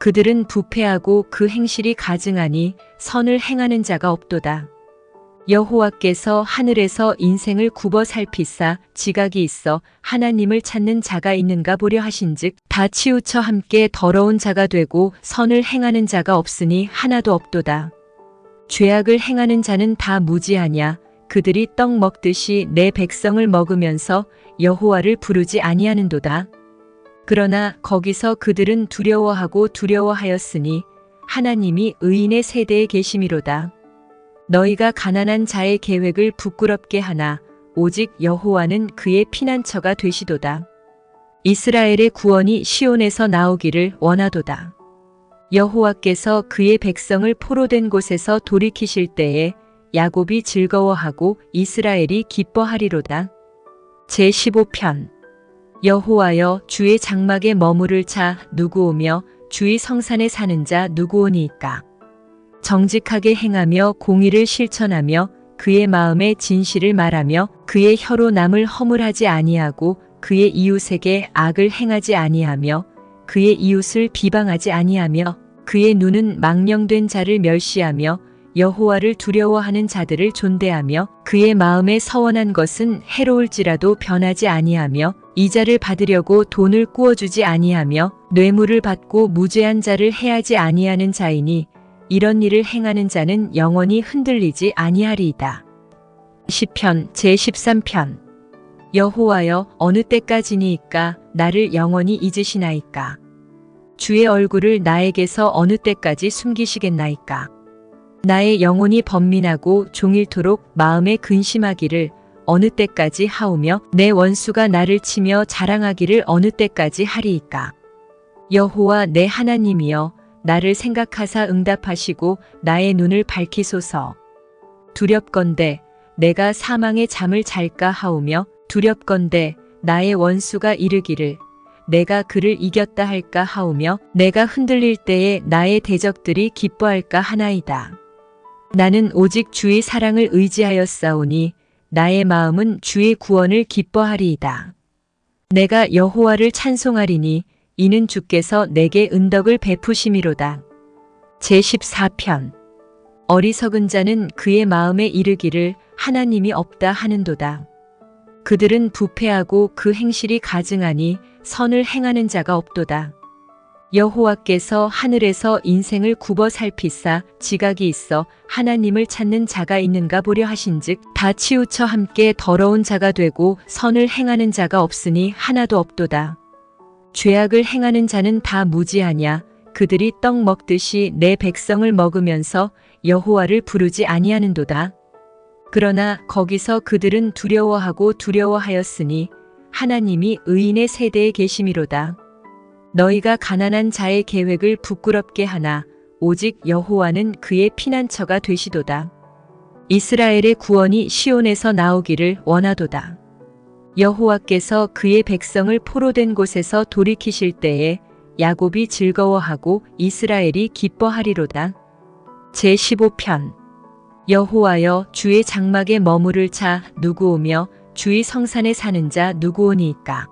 그들은 부패하고 그 행실이 가증하니 선을 행하는 자가 없도다. 여호와께서 하늘에서 인생을 굽어 살피사 지각이 있어 하나님을 찾는 자가 있는가 보려 하신즉 다 치우쳐 함께 더러운 자가 되고 선을 행하는 자가 없으니 하나도 없도다. 죄악을 행하는 자는 다 무지하냐. 그들이 떡 먹듯이 내 백성을 먹으면서 여호와를 부르지 아니하는도다. 그러나 거기서 그들은 두려워하였으니 하나님이 의인의 세대에 계심이로다. 너희가 가난한 자의 계획을 부끄럽게 하나 오직 여호와는 그의 피난처가 되시도다. 이스라엘의 구원이 시온에서 나오기를 원하도다. 여호와께서 그의 백성을 포로된 곳에서 돌이키실 때에 야곱이 즐거워하고 이스라엘이 기뻐하리로다. 제15편. 여호와여, 주의 장막에 머무를 자 누구오며 주의 성산에 사는 자 누구오니이까. 정직하게 행하며 공의를 실천하며 그의 마음에 진실을 말하며 그의 혀로 남을 허물하지 아니하고 그의 이웃에게 악을 행하지 아니하며 그의 이웃을 비방하지 아니하며 그의 눈은 망령된 자를 멸시하며 여호와를 두려워하는 자들을 존대하며 그의 마음에 서원한 것은 해로울지라도 변하지 아니하며 이자를 받으려고 돈을 꾸어주지 아니하며 뇌물을 받고 무죄한 자를 해하지 아니하는 자이니 이런 일을 행하는 자는 영원히 흔들리지 아니하리이다. 시편 제13편. 여호와여, 어느 때까지니이까 나를 영원히 잊으시나이까. 주의 얼굴을 나에게서 어느 때까지 숨기시겠나이까. 나의 영혼이 번민하고 종일토록 마음에 근심하기를 어느 때까지 하오며 내 원수가 나를 치며 자랑하기를 어느 때까지 하리이까. 여호와 내 하나님이여, 나를 생각하사 응답하시고 나의 눈을 밝히소서. 두렵건대 내가 사망의 잠을 잘까 하오며 두렵건대 나의 원수가 이르기를 내가 그를 이겼다 할까 하오며 내가 흔들릴 때에 나의 대적들이 기뻐할까 하나이다. 나는 오직 주의 사랑을 의지하였사오니 나의 마음은 주의 구원을 기뻐하리이다. 내가 여호와를 찬송하리니 이는 주께서 내게 은덕을 베푸심이로다. 제14편. 어리석은 자는 그의 마음에 이르기를 하나님이 없다 하는도다. 그들은 부패하고 그 행실이 가증하니 선을 행하는 자가 없도다. 여호와께서 하늘에서 인생을 굽어 살피사 지각이 있어 하나님을 찾는 자가 있는가 보려 하신즉 다 치우쳐 함께 더러운 자가 되고 선을 행하는 자가 없으니 하나도 없도다. 죄악을 행하는 자는 다 무지하냐. 그들이 떡 먹듯이 내 백성을 먹으면서 여호와를 부르지 아니하는도다. 그러나 거기서 그들은 두려워하고 두려워하였으니 하나님이 의인의 세대에 계심이로다. 너희가 가난한 자의 계획을 부끄럽게 하나 오직 여호와는 그의 피난처가 되시도다. 이스라엘의 구원이 시온에서 나오기를 원하도다. 여호와께서 그의 백성을 포로된 곳에서 돌이키실 때에 야곱이 즐거워하고 이스라엘이 기뻐하리로다. 제15편. 여호와여 주의 장막에 머무를 자 누구오며 주의 성산에 사는 자 누구오니이까.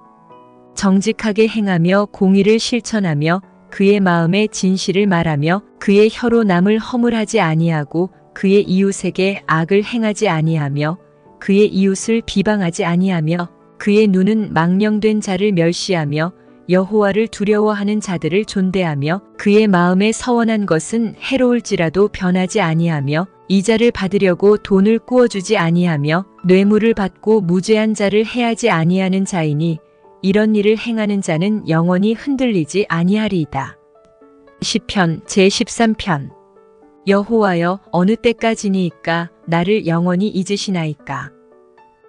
정직하게 행하며 공의를 실천하며 그의 마음에 진실을 말하며 그의 혀로 남을 허물하지 아니하고 그의 이웃에게 악을 행하지 아니하며 그의 이웃을 비방하지 아니하며 그의 눈은 망령된 자를 멸시하며 여호와를 두려워하는 자들을 존대하며 그의 마음에 서원한 것은 해로울지라도 변하지 아니하며 이자를 받으려고 돈을 꾸어주지 아니하며 뇌물을 받고 무죄한 자를 해하지 아니하는 자이니 이런 일을 행하는 자는 영원히 흔들리지 아니하리이다. 시편 제13편. 여호와여 어느 때까지니이까 나를 영원히 잊으시나이까.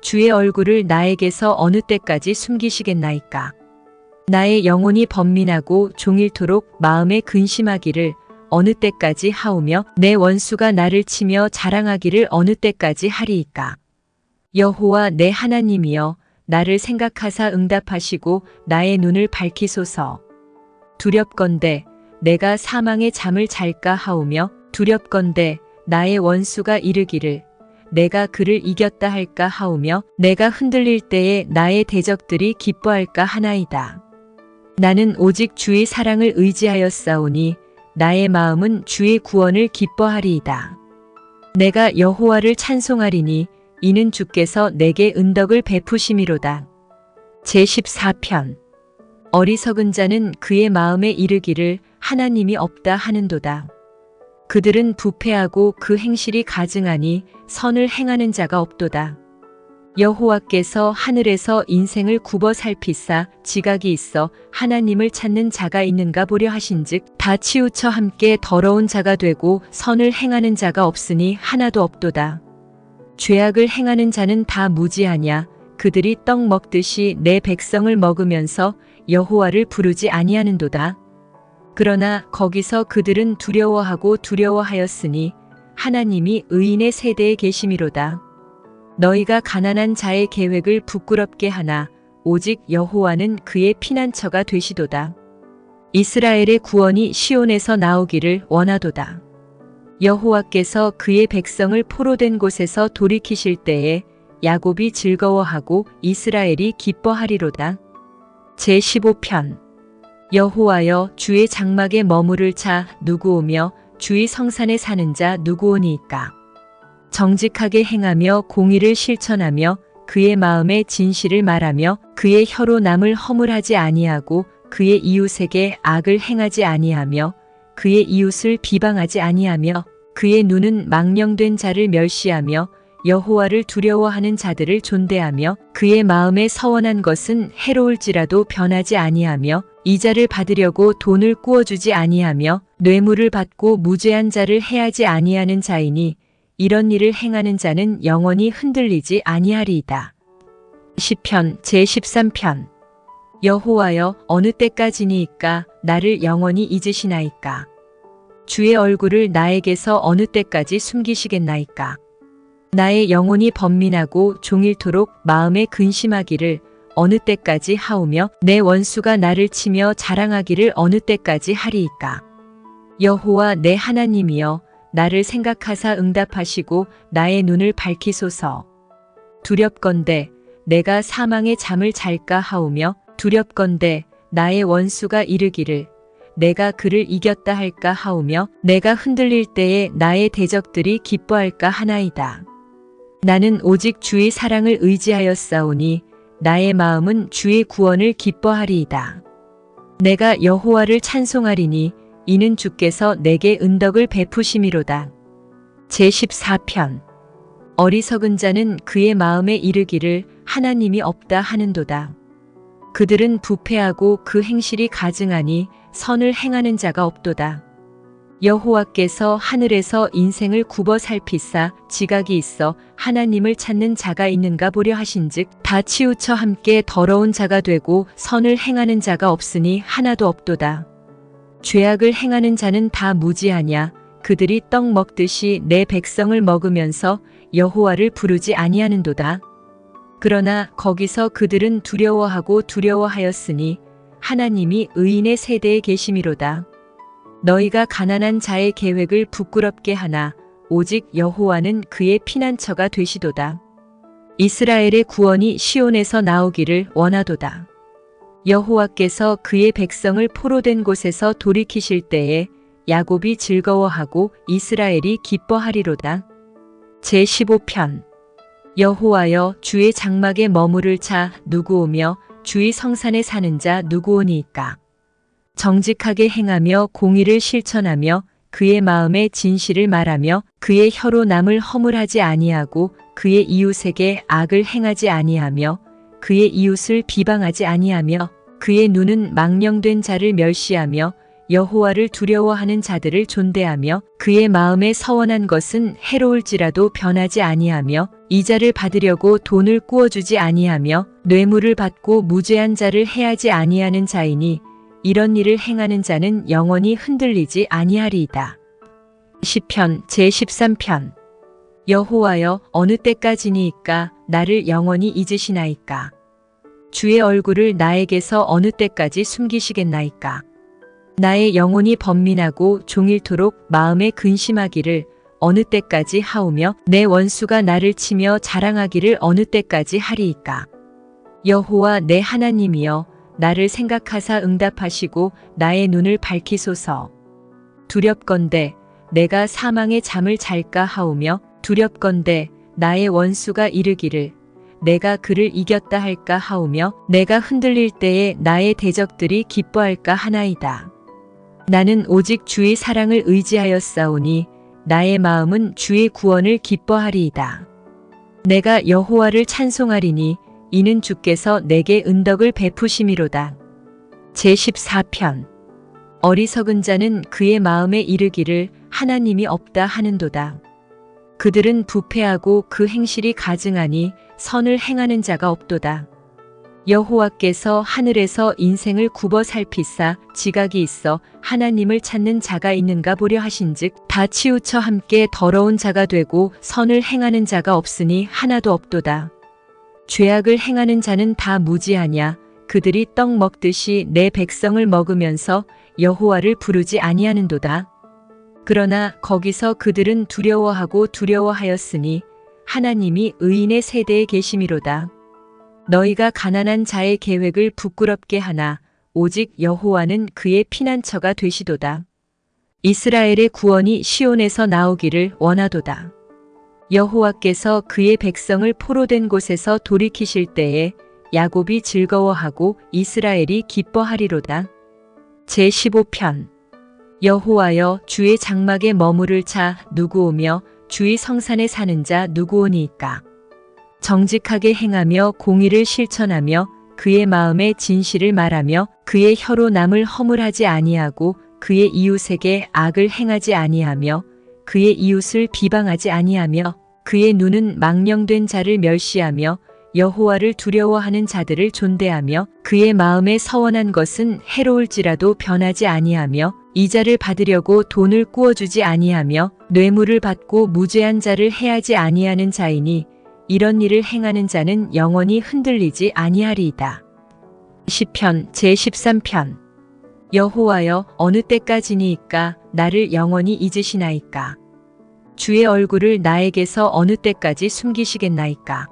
주의 얼굴을 나에게서 어느 때까지 숨기시겠나이까. 나의 영혼이 번민하고 종일토록 마음에 근심하기를 어느 때까지 하오며 내 원수가 나를 치며 자랑하기를 어느 때까지 하리이까. 여호와 내 하나님이여 나를 생각하사 응답하시고 나의 눈을 밝히소서. 두렵건대 내가 사망의 잠을 잘까 하오며 두렵건대 나의 원수가 이르기를 내가 그를 이겼다 할까 하오며 내가 흔들릴 때에 나의 대적들이 기뻐할까 하나이다. 나는 오직 주의 사랑을 의지하였사오니 나의 마음은 주의 구원을 기뻐하리이다. 내가 여호와를 찬송하리니 이는 주께서 내게 은덕을 베푸심이로다. 제14편. 어리석은 자는 그의 마음에 이르기를 하나님이 없다 하는도다. 그들은 부패하고 그 행실이 가증하니 선을 행하는 자가 없도다. 여호와께서 하늘에서 인생을 굽어 살피사 지각이 있어 하나님을 찾는 자가 있는가 보려 하신즉 다 치우쳐 함께 더러운 자가 되고 선을 행하는 자가 없으니 하나도 없도다. 죄악을 행하는 자는 다 무지하냐. 그들이 떡 먹듯이 내 백성을 먹으면서 여호와를 부르지 아니하는도다. 그러나 거기서 그들은 두려워하고 두려워하였으니 하나님이 의인의 세대에 계심이로다. 너희가 가난한 자의 계획을 부끄럽게 하나 오직 여호와는 그의 피난처가 되시도다. 이스라엘의 구원이 시온에서 나오기를 원하도다. 여호와께서 그의 백성을 포로된 곳에서 돌이키실 때에 야곱이 즐거워하고 이스라엘이 기뻐하리로다. 제15편. 여호와여 주의 장막에 머무를 자 누구오며 주의 성산에 사는 자 누구오니이까. 정직하게 행하며 공의를 실천하며 그의 마음에 진실을 말하며 그의 혀로 남을 허물하지 아니하고 그의 이웃에게 악을 행하지 아니하며 그의 이웃을 비방하지 아니하며 그의 눈은 망령된 자를 멸시하며 여호와를 두려워하는 자들을 존대하며 그의 마음에 서원한 것은 해로울지라도 변하지 아니하며 이자를 받으려고 돈을 꾸어주지 아니하며 뇌물을 받고 무죄한 자를 해하지 아니하는 자이니 이런 일을 행하는 자는 영원히 흔들리지 아니하리이다. 시편 제13편. 여호와여 어느 때까지니이까 나를 영원히 잊으시나이까. 주의 얼굴을 나에게서 어느 때까지 숨기시겠나이까. 나의 영혼이 번민하고 종일토록 마음에 근심하기를 어느 때까지 하오며 내 원수가 나를 치며 자랑하기를 어느 때까지 하리이까. 여호와 내 하나님이여 나를 생각하사 응답하시고 나의 눈을 밝히소서. 두렵건대 내가 사망의 잠을 잘까 하오며 두렵건대 나의 원수가 이르기를 내가 그를 이겼다 할까 하오며 내가 흔들릴 때에 나의 대적들이 기뻐할까 하나이다. 나는 오직 주의 사랑을 의지하였사오니 나의 마음은 주의 구원을 기뻐하리이다. 내가 여호와를 찬송하리니 이는 주께서 내게 은덕을 베푸심이로다. 제14편. 어리석은 자는 그의 마음에 이르기를 하나님이 없다 하는도다. 그들은 부패하고 그 행실이 가증하니 선을 행하는 자가 없도다. 여호와께서 하늘에서 인생을 굽어 살피사 지각이 있어 하나님을 찾는 자가 있는가 보려 하신즉 다 치우쳐 함께 더러운 자가 되고 선을 행하는 자가 없으니 하나도 없도다. 죄악을 행하는 자는 다 무지하냐. 그들이 떡 먹듯이 내 백성을 먹으면서 여호와를 부르지 아니하는도다. 그러나 거기서 그들은 두려워하고 두려워하였으니 하나님이 의인의 세대에 계심이로다. 너희가 가난한 자의 계획을 부끄럽게 하나 오직 여호와는 그의 피난처가 되시도다. 이스라엘의 구원이 시온에서 나오기를 원하도다. 여호와께서 그의 백성을 포로된 곳에서 돌이키실 때에 야곱이 즐거워하고 이스라엘이 기뻐하리로다. 제15편. 여호와여 주의 장막에 머무를 자 누구오며 주의 성산에 사는 자 누구오니이까. 정직하게 행하며 공의를 실천하며 그의 마음에 진실을 말하며 그의 혀로 남을 허물하지 아니하고 그의 이웃에게 악을 행하지 아니하며 그의 이웃을 비방하지 아니하며 그의 눈은 망령된 자를 멸시하며 여호와를 두려워하는 자들을 존대하며 그의 마음에 서원한 것은 해로울지라도 변하지 아니하며 이자를 받으려고 돈을 꾸어주지 아니하며 뇌물을 받고 무죄한 자를 해하지 아니하는 자이니 이런 일을 행하는 자는 영원히 흔들리지 아니하리이다. 시편 제13편. 여호와여 어느 때까지니이까 나를 영원히 잊으시나이까. 주의 얼굴을 나에게서 어느 때까지 숨기시겠나이까. 나의 영혼이 번민하고 종일토록 마음에 근심하기를 어느 때까지 하오며 내 원수가 나를 치며 자랑하기를 어느 때까지 하리이까. 여호와 내 하나님이여 나를 생각하사 응답하시고 나의 눈을 밝히소서. 두렵건대 내가 사망의 잠을 잘까 하오며 두렵건대 나의 원수가 이르기를 내가 그를 이겼다 할까 하오며 내가 흔들릴 때에 나의 대적들이 기뻐할까 하나이다. 나는 오직 주의 사랑을 의지하였사오니 나의 마음은 주의 구원을 기뻐하리이다. 내가 여호와를 찬송하리니 이는 주께서 내게 은덕을 베푸심이로다. 제14편. 어리석은 자는 그의 마음에 이르기를 하나님이 없다 하는도다. 그들은 부패하고 그 행실이 가증하니 선을 행하는 자가 없도다. 여호와께서 하늘에서 인생을 굽어 살피사 지각이 있어 하나님을 찾는 자가 있는가 보려 하신즉 다 치우쳐 함께 더러운 자가 되고 선을 행하는 자가 없으니 하나도 없도다. 죄악을 행하는 자는 다 무지하냐. 그들이 떡 먹듯이 내 백성을 먹으면서 여호와를 부르지 아니하는도다. 그러나 거기서 그들은 두려워하고 두려워하였으니 하나님이 의인의 세대에 계심이로다. 너희가 가난한 자의 계획을 부끄럽게 하나 오직 여호와는 그의 피난처가 되시도다. 이스라엘의 구원이 시온에서 나오기를 원하도다. 여호와께서 그의 백성을 포로된 곳에서 돌이키실 때에 야곱이 즐거워하고 이스라엘이 기뻐하리로다. 제15편. 여호와여 주의 장막에 머무를 자 누구오며 주의 성산에 사는 자 누구오니이까. 정직하게 행하며 공의를 실천하며 그의 마음에 진실을 말하며 그의 혀로 남을 허물하지 아니하고 그의 이웃에게 악을 행하지 아니하며 그의 이웃을 비방하지 아니하며 그의 눈은 망령된 자를 멸시하며 여호와를 두려워하는 자들을 존대하며 그의 마음에 서원한 것은 해로울지라도 변하지 아니하며 이자를 받으려고 돈을 꾸어주지 아니하며 뇌물을 받고 무죄한 자를 해하지 아니하는 자이니 이런 일을 행하는 자는 영원히 흔들리지 아니하리이다. 시편 제13편. 여호와여, 어느 때까지니이까 나를 영원히 잊으시나이까? 주의 얼굴을 나에게서 어느 때까지 숨기시겠나이까?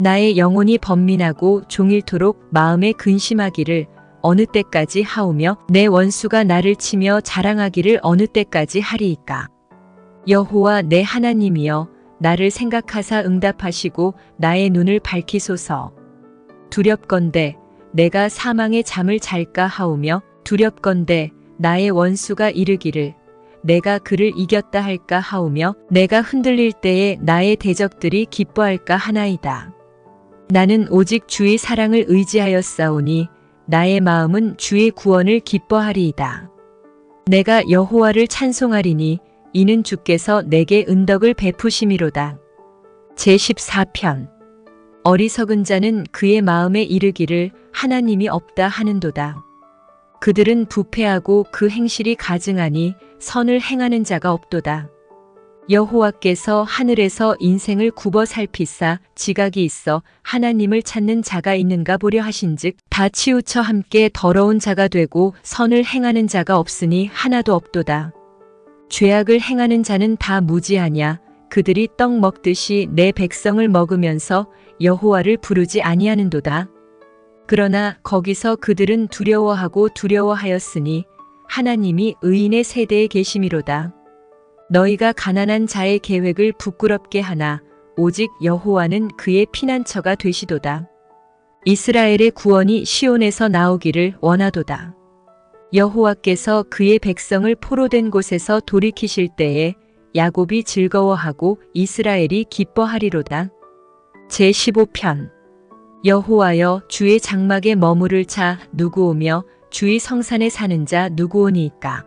나의 영혼이 번민하고 종일토록 마음에 근심하기를 어느 때까지 하오며 내 원수가 나를 치며 자랑하기를 어느 때까지 하리이까? 여호와 내 하나님이여, 나를 생각하사 응답하시고 나의 눈을 밝히소서. 두렵건대 내가 사망의 잠을 잘까 하오며 두렵건대 나의 원수가 이르기를 내가 그를 이겼다 할까 하오며 내가 흔들릴 때에 나의 대적들이 기뻐할까 하나이다. 나는 오직 주의 사랑을 의지하였사오니 나의 마음은 주의 구원을 기뻐하리이다. 내가 여호와를 찬송하리니 이는 주께서 내게 은덕을 베푸심이로다. 제14편. 어리석은 자는 그의 마음에 이르기를 하나님이 없다 하는도다. 그들은 부패하고 그 행실이 가증하니 선을 행하는 자가 없도다. 여호와께서 하늘에서 인생을 굽어 살피사 지각이 있어 하나님을 찾는 자가 있는가 보려 하신즉 다 치우쳐 함께 더러운 자가 되고 선을 행하는 자가 없으니 하나도 없도다. 죄악을 행하는 자는 다 무지하냐? 그들이 떡 먹듯이 내 백성을 먹으면서 여호와를 부르지 아니하는도다. 그러나 거기서 그들은 두려워하고 두려워하였으니 하나님이 의인의 세대에 계심이로다. 너희가 가난한 자의 계획을 부끄럽게 하나 오직 여호와는 그의 피난처가 되시도다. 이스라엘의 구원이 시온에서 나오기를 원하도다. 여호와께서 그의 백성을 포로된 곳에서 돌이키실 때에 야곱이 즐거워하고 이스라엘이 기뻐하리로다. 제15편. 여호와여, 주의 장막에 머무를 자 누구오며 주의 성산에 사는 자 누구오니이까?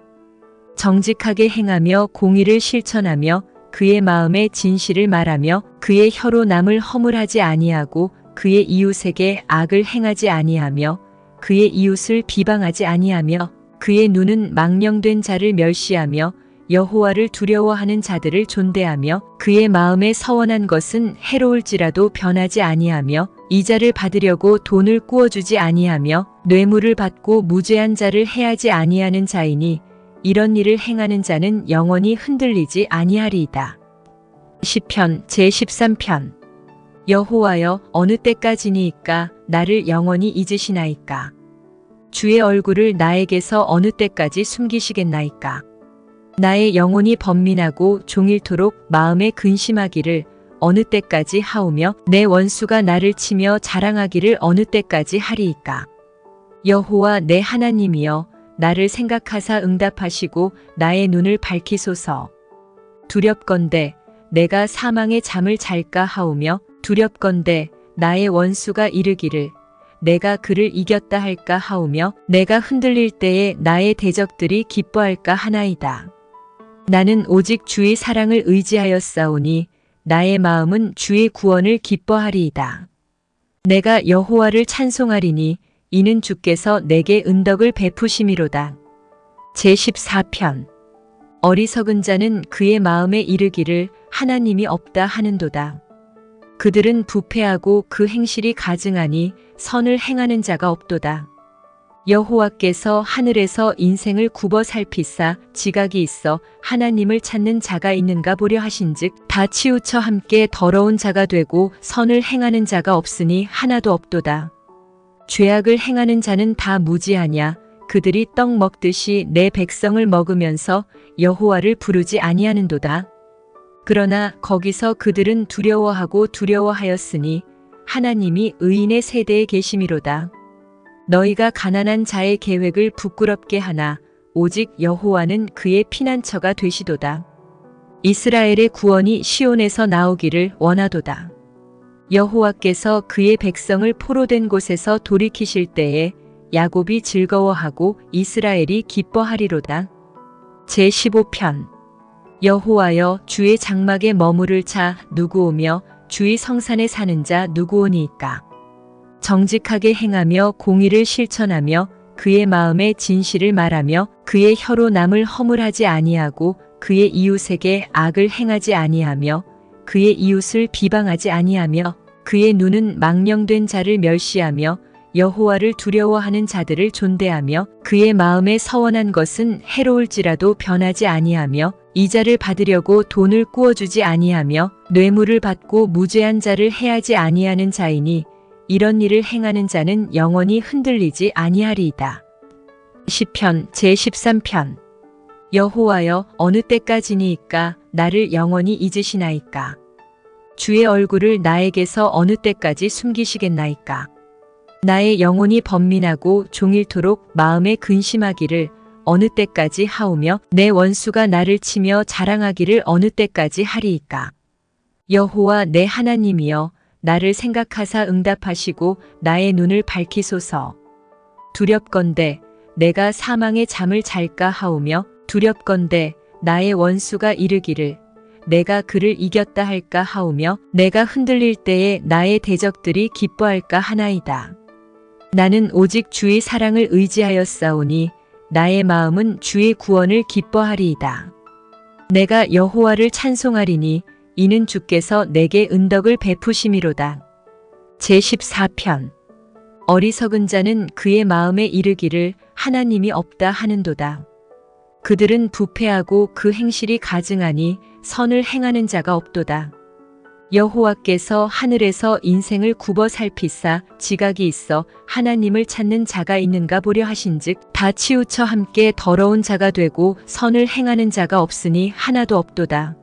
정직하게 행하며 공의를 실천하며 그의 마음에 진실을 말하며 그의 혀로 남을 허물하지 아니하고 그의 이웃에게 악을 행하지 아니하며 그의 이웃을 비방하지 아니하며 그의 눈은 망령된 자를 멸시하며 여호와를 두려워하는 자들을 존대하며 그의 마음에 서원한 것은 해로울지라도 변하지 아니하며 이자를 받으려고 돈을 꾸어주지 아니하며 뇌물을 받고 무죄한 자를 해하지 아니하는 자이니 이런 일을 행하는 자는 영원히 흔들리지 아니하리이다. 시편 제13편. 여호와여, 어느 때까지니이까 나를 영원히 잊으시나이까? 주의 얼굴을 나에게서 어느 때까지 숨기시겠나이까? 나의 영혼이 번민하고 종일토록 마음에 근심하기를 어느 때까지 하오며 내 원수가 나를 치며 자랑하기를 어느 때까지 하리이까? 여호와 내 하나님이여, 나를 생각하사 응답하시고 나의 눈을 밝히소서. 두렵건대 내가 사망의 잠을 잘까 하오며 두렵건대 나의 원수가 이르기를 내가 그를 이겼다 할까 하오며 내가 흔들릴 때에 나의 대적들이 기뻐할까 하나이다. 나는 오직 주의 사랑을 의지하였사오니 나의 마음은 주의 구원을 기뻐하리이다. 내가 여호와를 찬송하리니 이는 주께서 내게 은덕을 베푸심이로다. 제14편. 어리석은 자는 그의 마음에 이르기를 하나님이 없다 하는도다. 그들은 부패하고 그 행실이 가증하니 선을 행하는 자가 없도다. 여호와께서 하늘에서 인생을 굽어 살피사 지각이 있어 하나님을 찾는 자가 있는가 보려 하신즉 다 치우쳐 함께 더러운 자가 되고 선을 행하는 자가 없으니 하나도 없도다. 죄악을 행하는 자는 다 무지하냐? 그들이 떡 먹듯이 내 백성을 먹으면서 여호와를 부르지 아니하는도다. 그러나 거기서 그들은 두려워하고 두려워하였으니 하나님이 의인의 세대에 계심이로다. 너희가 가난한 자의 계획을 부끄럽게 하나 오직 여호와는 그의 피난처가 되시도다. 이스라엘의 구원이 시온에서 나오기를 원하도다. 여호와께서 그의 백성을 포로된 곳에서 돌이키실 때에 야곱이 즐거워하고 이스라엘이 기뻐하리로다. 제15편. 여호와여, 주의 장막에 머무를 자 누구오며 주의 성산에 사는 자 누구오니이까. 정직하게 행하며 공의를 실천하며 그의 마음에 진실을 말하며 그의 혀로 남을 허물하지 아니하고 그의 이웃에게 악을 행하지 아니하며 그의 이웃을 비방하지 아니하며 그의 눈은 망령된 자를 멸시하며 여호와를 두려워하는 자들을 존대하며 그의 마음에 서원한 것은 해로울지라도 변하지 아니하며 이자를 받으려고 돈을 꾸어주지 아니하며 뇌물을 받고 무죄한 자를 해하지 아니하는 자이니 이런 일을 행하는 자는 영원히 흔들리지 아니하리이다. 시편 제13편. 여호와여, 어느 때까지니이까 나를 영원히 잊으시나이까. 주의 얼굴을 나에게서 어느 때까지 숨기시겠나이까. 나의 영혼이 번민하고 종일토록 마음에 근심하기를 어느 때까지 하오며 내 원수가 나를 치며 자랑하기를 어느 때까지 하리이까. 여호와 내 하나님이여, 나를 생각하사 응답하시고 나의 눈을 밝히소서. 두렵건대 내가 사망의 잠을 잘까 하오며 두렵건대 나의 원수가 이르기를 내가 그를 이겼다 할까 하오며 내가 흔들릴 때에 나의 대적들이 기뻐할까 하나이다. 나는 오직 주의 사랑을 의지하였사오니 나의 마음은 주의 구원을 기뻐하리이다. 내가 여호와를 찬송하리니 이는 주께서 내게 은덕을 베푸심이로다. 제14편. 어리석은 자는 그의 마음에 이르기를 하나님이 없다 하는도다. 그들은 부패하고 그 행실이 가증하니 선을 행하는 자가 없도다. 여호와께서 하늘에서 인생을 굽어 살피사 지각이 있어 하나님을 찾는 자가 있는가 보려 하신즉 다 치우쳐 함께 더러운 자가 되고 선을 행하는 자가 없으니 하나도 없도다.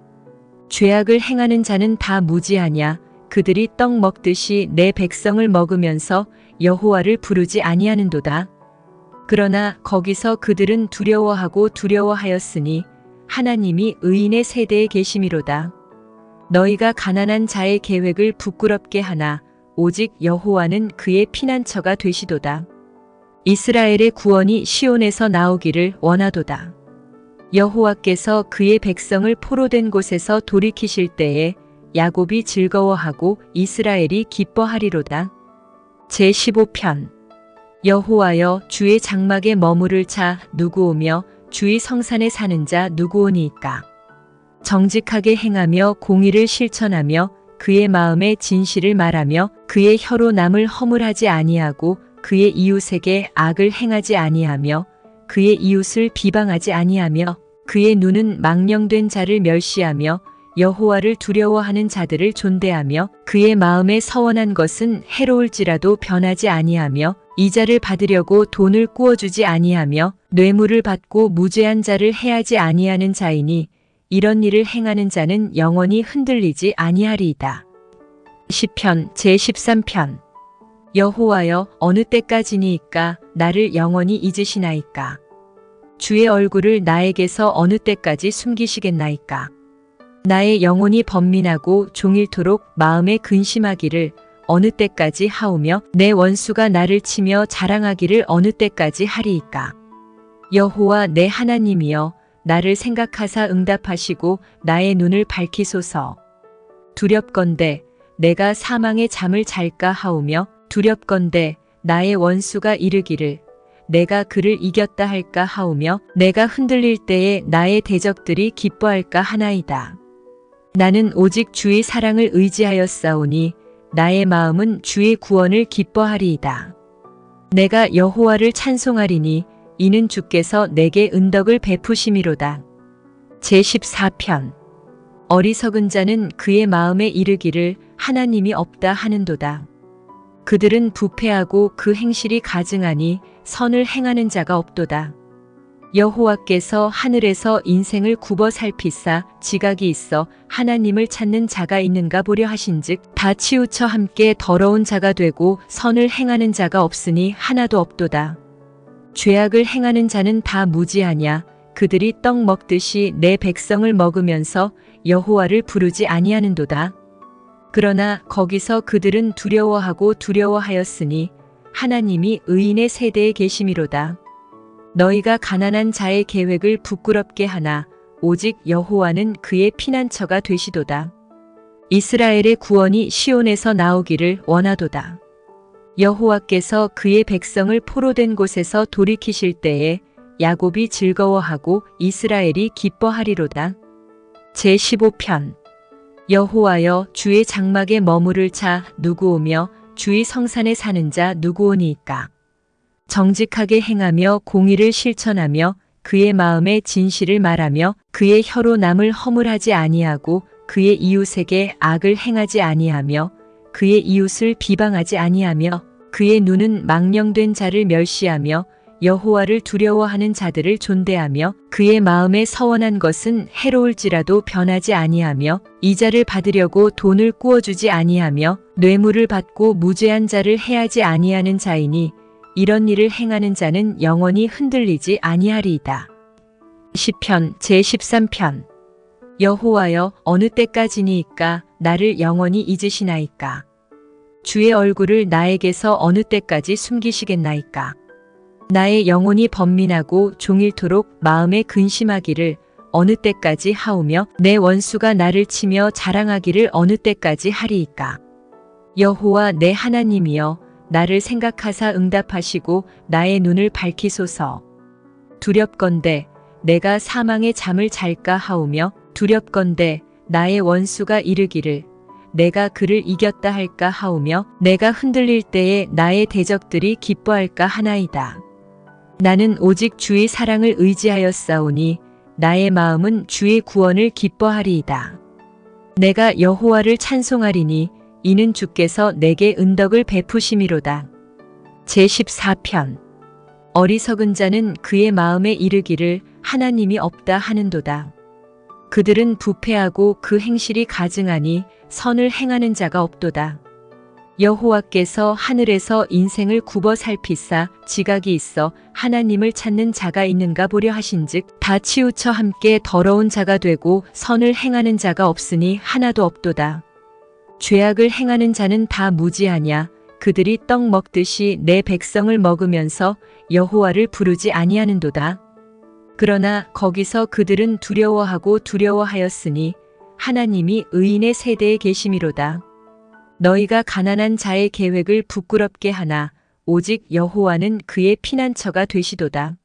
죄악을 행하는 자는 다 무지하냐. 그들이 떡 먹듯이 내 백성을 먹으면서 여호와를 부르지 아니하는도다. 그러나 거기서 그들은 두려워하고 두려워하였으니 하나님이 의인의 세대에 계심이로다. 너희가 가난한 자의 계획을 부끄럽게 하나 오직 여호와는 그의 피난처가 되시도다. 이스라엘의 구원이 시온에서 나오기를 원하도다. 여호와께서 그의 백성을 포로된 곳에서 돌이키실 때에 야곱이 즐거워하고 이스라엘이 기뻐하리로다. 제15편. 여호와여, 주의 장막에 머무를 자 누구오며 주의 성산에 사는 자 누구오니이까. 정직하게 행하며 공의를 실천하며 그의 마음에 진실을 말하며 그의 혀로 남을 허물하지 아니하고 그의 이웃에게 악을 행하지 아니하며 그의 이웃을 비방하지 아니하며 그의 눈은 망령된 자를 멸시하며 여호와를 두려워하는 자들을 존대하며 그의 마음에 서원한 것은 해로울지라도 변하지 아니하며 이자를 받으려고 돈을 꾸어주지 아니하며 뇌물을 받고 무죄한 자를 해하지 아니하는 자이니 이런 일을 행하는 자는 영원히 흔들리지 아니하리이다. 시편 제13편. 여호와여, 어느 때까지니이까 나를 영원히 잊으시나이까. 주의 얼굴을 나에게서 어느 때까지 숨기시겠나이까. 나의 영혼이 번민하고 종일토록 마음에 근심하기를 어느 때까지 하오며 내 원수가 나를 치며 자랑하기를 어느 때까지 하리이까. 여호와 내 하나님이여, 나를 생각하사 응답하시고 나의 눈을 밝히소서. 두렵건대 내가 사망의 잠을 잘까 하오며 두렵건대 나의 원수가 이르기를 내가 그를 이겼다 할까 하오며 내가 흔들릴 때에 나의 대적들이 기뻐할까 하나이다. 나는 오직 주의 사랑을 의지하였사오니 나의 마음은 주의 구원을 기뻐하리이다. 내가 여호와를 찬송하리니 이는 주께서 내게 은덕을 베푸심이로다. 제14편. 어리석은 자는 그의 마음에 이르기를 하나님이 없다 하는도다. 그들은 부패하고 그 행실이 가증하니 선을 행하는 자가 없도다. 여호와께서 하늘에서 인생을 굽어 살피사 지각이 있어 하나님을 찾는 자가 있는가 보려 하신즉 다 치우쳐 함께 더러운 자가 되고 선을 행하는 자가 없으니 하나도 없도다. 죄악을 행하는 자는 다 무지하냐. 그들이 떡 먹듯이 내 백성을 먹으면서 여호와를 부르지 아니하는도다. 그러나 거기서 그들은 두려워하고 두려워하였으니 하나님이 의인의 세대에 계심이로다. 너희가 가난한 자의 계획을 부끄럽게 하나 오직 여호와는 그의 피난처가 되시도다. 이스라엘의 구원이 시온에서 나오기를 원하도다. 여호와께서 그의 백성을 포로된 곳에서 돌이키실 때에 야곱이 즐거워하고 이스라엘이 기뻐하리로다. 제15편. 여호와여, 주의 장막에 머무를 자 누구오며 주의 성산에 사는 자 누구오니이까. 정직하게 행하며 공의를 실천하며 그의 마음에 진실을 말하며 그의 혀로 남을 허물하지 아니하고 그의 이웃에게 악을 행하지 아니하며 그의 이웃을 비방하지 아니하며 그의 눈은 망령된 자를 멸시하며 여호와를 두려워하는 자들을 존대하며 그의 마음에 서원한 것은 해로울지라도 변하지 아니하며 이자를 받으려고 돈을 꾸어주지 아니하며 뇌물을 받고 무죄한 자를 해하지 아니하는 자이니 이런 일을 행하는 자는 영원히 흔들리지 아니하리이다. 시편 제13편. 여호와여, 어느 때까지니이까 나를 영원히 잊으시나이까. 주의 얼굴을 나에게서 어느 때까지 숨기시겠나이까. 나의 영혼이 번민하고 종일토록 마음에 근심하기를 어느 때까지 하오며 내 원수가 나를 치며 자랑하기를 어느 때까지 하리이까. 여호와 내 하나님이여, 나를 생각하사 응답하시고 나의 눈을 밝히소서. 두렵건대 내가 사망의 잠을 잘까 하오며 두렵건대 나의 원수가 이르기를 내가 그를 이겼다 할까 하오며 내가 흔들릴 때에 나의 대적들이 기뻐할까 하나이다. 나는 오직 주의 사랑을 의지하였사오니 나의 마음은 주의 구원을 기뻐하리이다. 내가 여호와를 찬송하리니 이는 주께서 내게 은덕을 베푸심이로다. 제14편. 어리석은 자는 그의 마음에 이르기를 하나님이 없다 하는도다. 그들은 부패하고 그 행실이 가증하니 선을 행하는 자가 없도다. 여호와께서 하늘에서 인생을 굽어 살피사 지각이 있어 하나님을 찾는 자가 있는가 보려 하신즉 다 치우쳐 함께 더러운 자가 되고 선을 행하는 자가 없으니 하나도 없도다. 죄악을 행하는 자는 다 무지하냐. 그들이 떡 먹듯이 내 백성을 먹으면서 여호와를 부르지 아니하는도다. 그러나 거기서 그들은 두려워하고 두려워하였으니 하나님이 의인의 세대에 계심이로다. 너희가 가난한 자의 계획을 부끄럽게 하나 오직 여호와는 그의 피난처가 되시도다.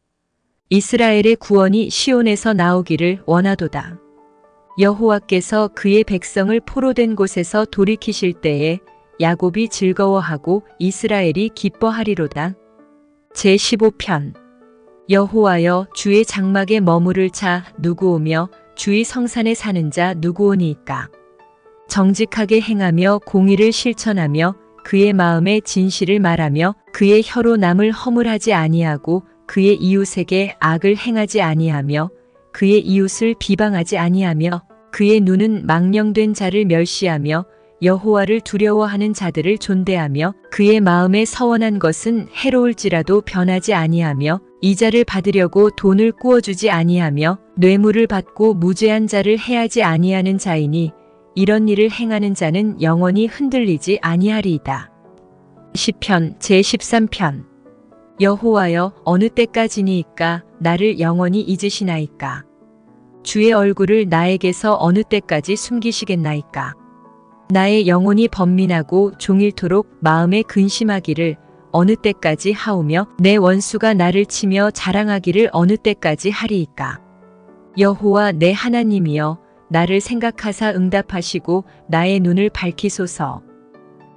이스라엘의 구원이 시온에서 나오기를 원하도다. 여호와께서 그의 백성을 포로된 곳에서 돌이키실 때에 야곱이 즐거워하고 이스라엘이 기뻐하리로다. 제15편. 여호와여, 주의 장막에 머무를 자 누구오며 주의 성산에 사는 자 누구오니이까. 정직하게 행하며 공의를 실천하며 그의 마음에 진실을 말하며 그의 혀로 남을 허물하지 아니하고 그의 이웃에게 악을 행하지 아니하며 그의 이웃을 비방하지 아니하며 그의 눈은 망령된 자를 멸시하며 여호와를 두려워하는 자들을 존대하며 그의 마음에 서원한 것은 해로울지라도 변하지 아니하며 이자를 받으려고 돈을 꾸어주지 아니하며 뇌물을 받고 무죄한 자를 해하지 아니하는 자이니 이런 일을 행하는 자는 영원히 흔들리지 아니하리이다. 시편 제13편. 여호와여, 어느 때까지니이까 나를 영원히 잊으시나이까. 주의 얼굴을 나에게서 어느 때까지 숨기시겠나이까. 나의 영혼이 번민하고 종일토록 마음에 근심하기를 어느 때까지 하오며 내 원수가 나를 치며 자랑하기를 어느 때까지 하리이까. 여호와 내 하나님이여, 나를 생각하사 응답하시고 나의 눈을 밝히소서.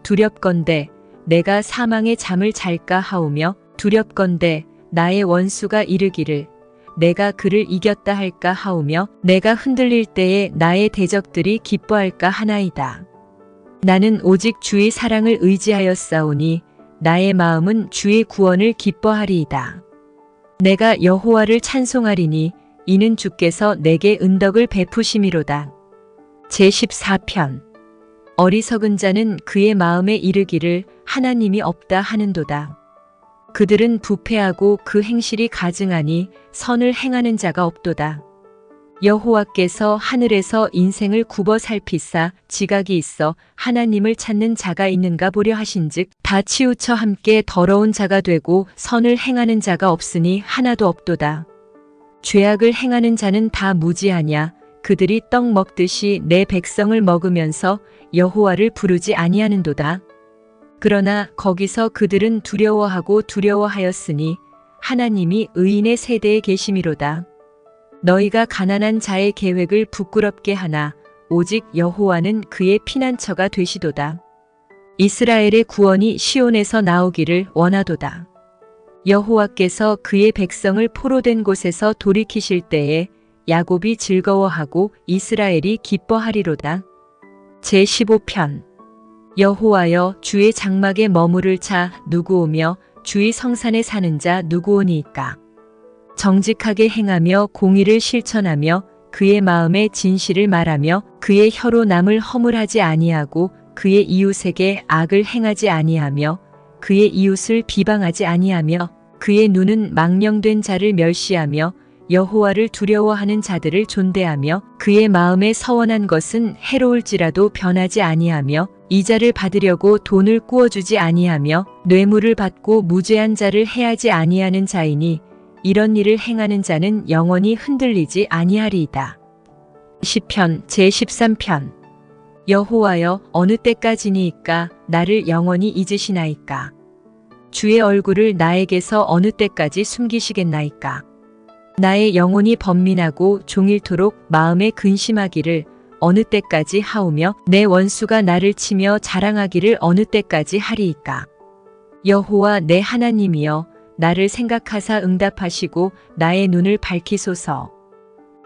두렵건대 내가 사망의 잠을 잘까 하오며 두렵건대 나의 원수가 이르기를 내가 그를 이겼다 할까 하오며 내가 흔들릴 때에 나의 대적들이 기뻐할까 하나이다. 나는 오직 주의 사랑을 의지하였사오니 나의 마음은 주의 구원을 기뻐하리이다. 내가 여호와를 찬송하리니 이는 주께서 내게 은덕을 베푸심이로다. 제14편. 어리석은 자는 그의 마음에 이르기를 하나님이 없다 하는도다. 그들은 부패하고 그 행실이 가증하니 선을 행하는 자가 없도다. 여호와께서 하늘에서 인생을 굽어 살피사 지각이 있어 하나님을 찾는 자가 있는가 보려 하신즉 다 치우쳐 함께 더러운 자가 되고 선을 행하는 자가 없으니 하나도 없도다. 죄악을 행하는 자는 다 무지하냐. 그들이 떡 먹듯이 내 백성을 먹으면서 여호와를 부르지 아니하는도다. 그러나 거기서 그들은 두려워하고 두려워하였으니 하나님이 의인의 세대에 계심이로다. 너희가 가난한 자의 계획을 부끄럽게 하나 오직 여호와는 그의 피난처가 되시도다. 이스라엘의 구원이 시온에서 나오기를 원하도다. 여호와께서 그의 백성을 포로된 곳에서 돌이키실 때에 야곱이 즐거워하고 이스라엘이 기뻐하리로다. 제15편 여호와여 주의 장막에 머무를 자 누구오며 주의 성산에 사는 자 누구오니이까. 정직하게 행하며 공의를 실천하며 그의 마음에 진실을 말하며 그의 혀로 남을 허물하지 아니하고 그의 이웃에게 악을 행하지 아니하며 그의 이웃을 비방하지 아니하며 그의 눈은 망령된 자를 멸시하며 여호와를 두려워하는 자들을 존대하며 그의 마음에 서원한 것은 해로울지라도 변하지 아니하며 이자를 받으려고 돈을 꾸어주지 아니하며 뇌물을 받고 무죄한 자를 해하지 아니하는 자이니 이런 일을 행하는 자는 영원히 흔들리지 아니하리이다. 시편 제13편 여호와여 어느 때까지니이까 나를 영원히 잊으시나이까. 주의 얼굴을 나에게서 어느 때까지 숨기시겠나이까. 나의 영혼이 번민하고 종일토록 마음에 근심하기를 어느 때까지 하오며 내 원수가 나를 치며 자랑하기를 어느 때까지 하리이까. 여호와 내 하나님이여 나를 생각하사 응답하시고 나의 눈을 밝히소서.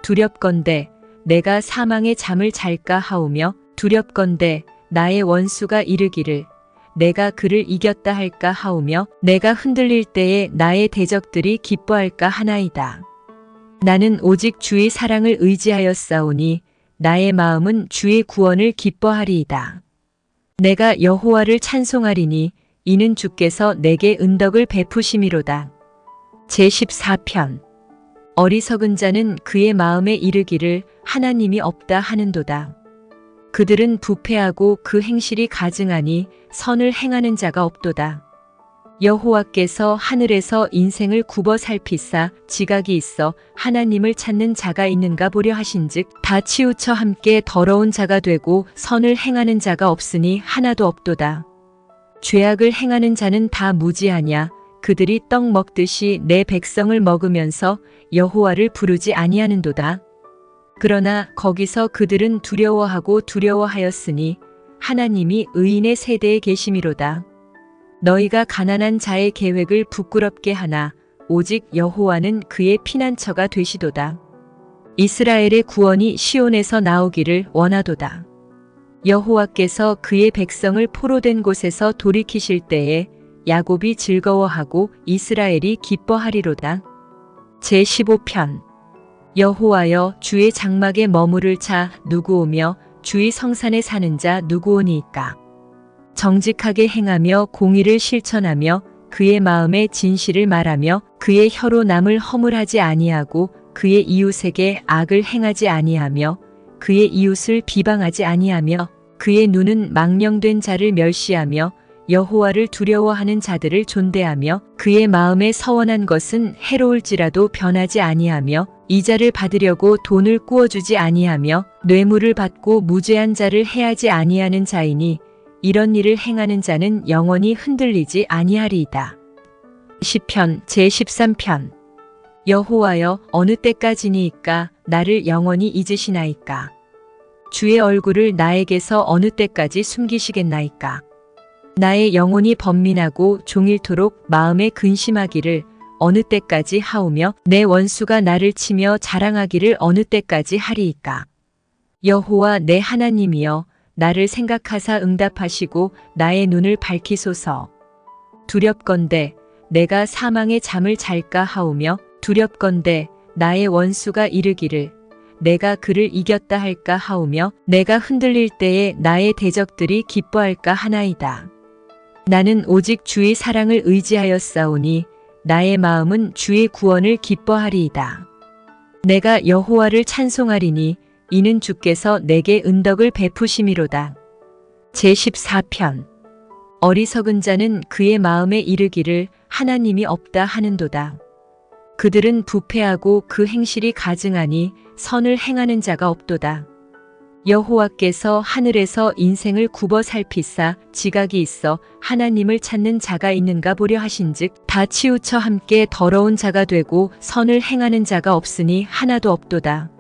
두렵건대 내가 사망의 잠을 잘까 하오며 두렵건대 나의 원수가 이르기를 내가 그를 이겼다 할까 하오며 내가 흔들릴 때에 나의 대적들이 기뻐할까 하나이다. 나는 오직 주의 사랑을 의지하였사오니 나의 마음은 주의 구원을 기뻐하리이다. 내가 여호와를 찬송하리니 이는 주께서 내게 은덕을 베푸심이로다. 제14편 어리석은 자는 그의 마음에 이르기를 하나님이 없다 하는도다. 그들은 부패하고 그 행실이 가증하니 선을 행하는 자가 없도다. 여호와께서 하늘에서 인생을 굽어 살피사 지각이 있어 하나님을 찾는 자가 있는가 보려 하신즉 다 치우쳐 함께 더러운 자가 되고 선을 행하는 자가 없으니 하나도 없도다. 죄악을 행하는 자는 다 무지하냐. 그들이 떡 먹듯이 내 백성을 먹으면서 여호와를 부르지 아니하는도다. 그러나 거기서 그들은 두려워하고 두려워하였으니 하나님이 의인의 세대에 계심이로다. 너희가 가난한 자의 계획을 부끄럽게 하나 오직 여호와는 그의 피난처가 되시도다. 이스라엘의 구원이 시온에서 나오기를 원하도다. 여호와께서 그의 백성을 포로된 곳에서 돌이키실 때에 야곱이 즐거워하고 이스라엘이 기뻐하리로다. 제15편 여호와여 주의 장막에 머무를 자 누구오며 주의 성산에 사는 자 누구오니이까. 정직하게 행하며 공의를 실천하며 그의 마음에 진실을 말하며 그의 혀로 남을 허물하지 아니하고 그의 이웃에게 악을 행하지 아니하며 그의 이웃을 비방하지 아니하며 그의 눈은 망령된 자를 멸시하며 여호와를 두려워하는 자들을 존대하며 그의 마음에 서원한 것은 해로울지라도 변하지 아니하며 이자를 받으려고 돈을 꾸어주지 아니하며 뇌물을 받고 무죄한 자를 해하지 아니하는 자이니 이런 일을 행하는 자는 영원히 흔들리지 아니하리이다. 시편 제13편 여호와여 어느 때까지니이까 나를 영원히 잊으시나이까. 주의 얼굴을 나에게서 어느 때까지 숨기시겠나이까. 나의 영혼이 번민하고 종일토록 마음에 근심하기를 어느 때까지 하오며 내 원수가 나를 치며 자랑하기를 어느 때까지 하리이까. 여호와 내 하나님이여 나를 생각하사 응답하시고 나의 눈을 밝히소서. 두렵건대 내가 사망의 잠을 잘까 하오며 두렵건대 나의 원수가 이르기를 내가 그를 이겼다 할까 하오며 내가 흔들릴 때에 나의 대적들이 기뻐할까 하나이다. 나는 오직 주의 사랑을 의지하였사오니 나의 마음은 주의 구원을 기뻐하리이다. 내가 여호와를 찬송하리니 이는 주께서 내게 은덕을 베푸심이로다. 제14편 어리석은 자는 그의 마음에 이르기를 하나님이 없다 하는도다. 그들은 부패하고 그 행실이 가증하니 선을 행하는 자가 없도다. 여호와께서 하늘에서 인생을 굽어 살피사 지각이 있어 하나님을 찾는 자가 있는가 보려 하신즉 다 치우쳐 함께 더러운 자가 되고 선을 행하는 자가 없으니 하나도 없도다.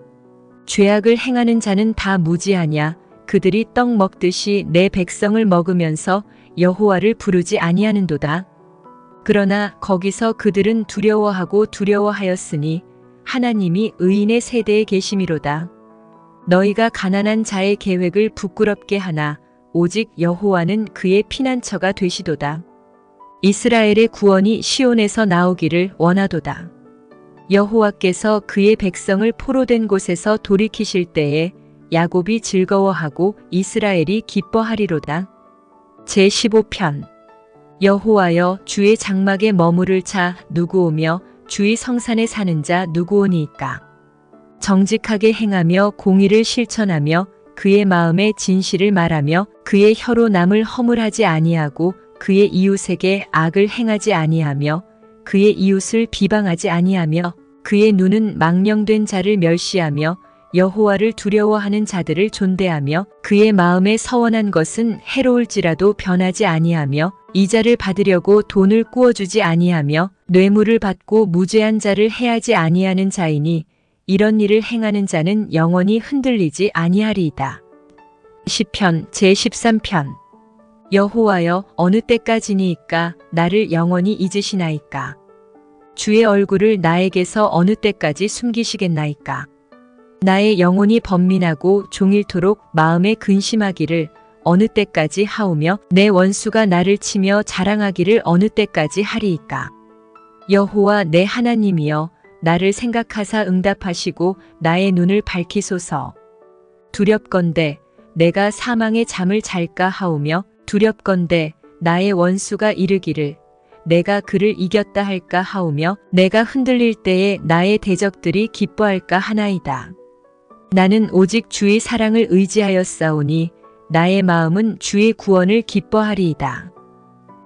죄악을 행하는 자는 다 무지하냐. 그들이 떡 먹듯이 내 백성을 먹으면서 여호와를 부르지 아니하는도다. 그러나 거기서 그들은 두려워하고 두려워하였으니 하나님이 의인의 세대에 계심이로다. 너희가 가난한 자의 계획을 부끄럽게 하나 오직 여호와는 그의 피난처가 되시도다. 이스라엘의 구원이 시온에서 나오기를 원하도다. 여호와께서 그의 백성을 포로된 곳에서 돌이키실 때에 야곱이 즐거워하고 이스라엘이 기뻐하리로다. 제15편 여호와여 주의 장막에 머무를 자 누구오며 주의 성산에 사는 자 누구오니이까. 정직하게 행하며 공의를 실천하며 그의 마음에 진실을 말하며 그의 혀로 남을 허물하지 아니하고 그의 이웃에게 악을 행하지 아니하며 그의 이웃을 비방하지 아니하며 그의 눈은 망령된 자를 멸시하며 여호와를 두려워하는 자들을 존대하며 그의 마음에 서원한 것은 해로울지라도 변하지 아니하며 이자를 받으려고 돈을 꾸어주지 아니하며 뇌물을 받고 무죄한 자를 해하지 아니하는 자이니 이런 일을 행하는 자는 영원히 흔들리지 아니하리이다. 시편 제13편 여호와여 어느 때까지니이까 나를 영원히 잊으시나이까. 주의 얼굴을 나에게서 어느 때까지 숨기시겠나이까. 나의 영혼이 번민하고 종일토록 마음에 근심하기를 어느 때까지 하오며 내 원수가 나를 치며 자랑하기를 어느 때까지 하리이까. 여호와 내 하나님이여 나를 생각하사 응답하시고 나의 눈을 밝히소서. 두렵건대 내가 사망의 잠을 잘까 하오며 두렵건대 나의 원수가 이르기를 내가 그를 이겼다 할까 하오며 내가 흔들릴 때에 나의 대적들이 기뻐할까 하나이다. 나는 오직 주의 사랑을 의지하였사오니 나의 마음은 주의 구원을 기뻐하리이다.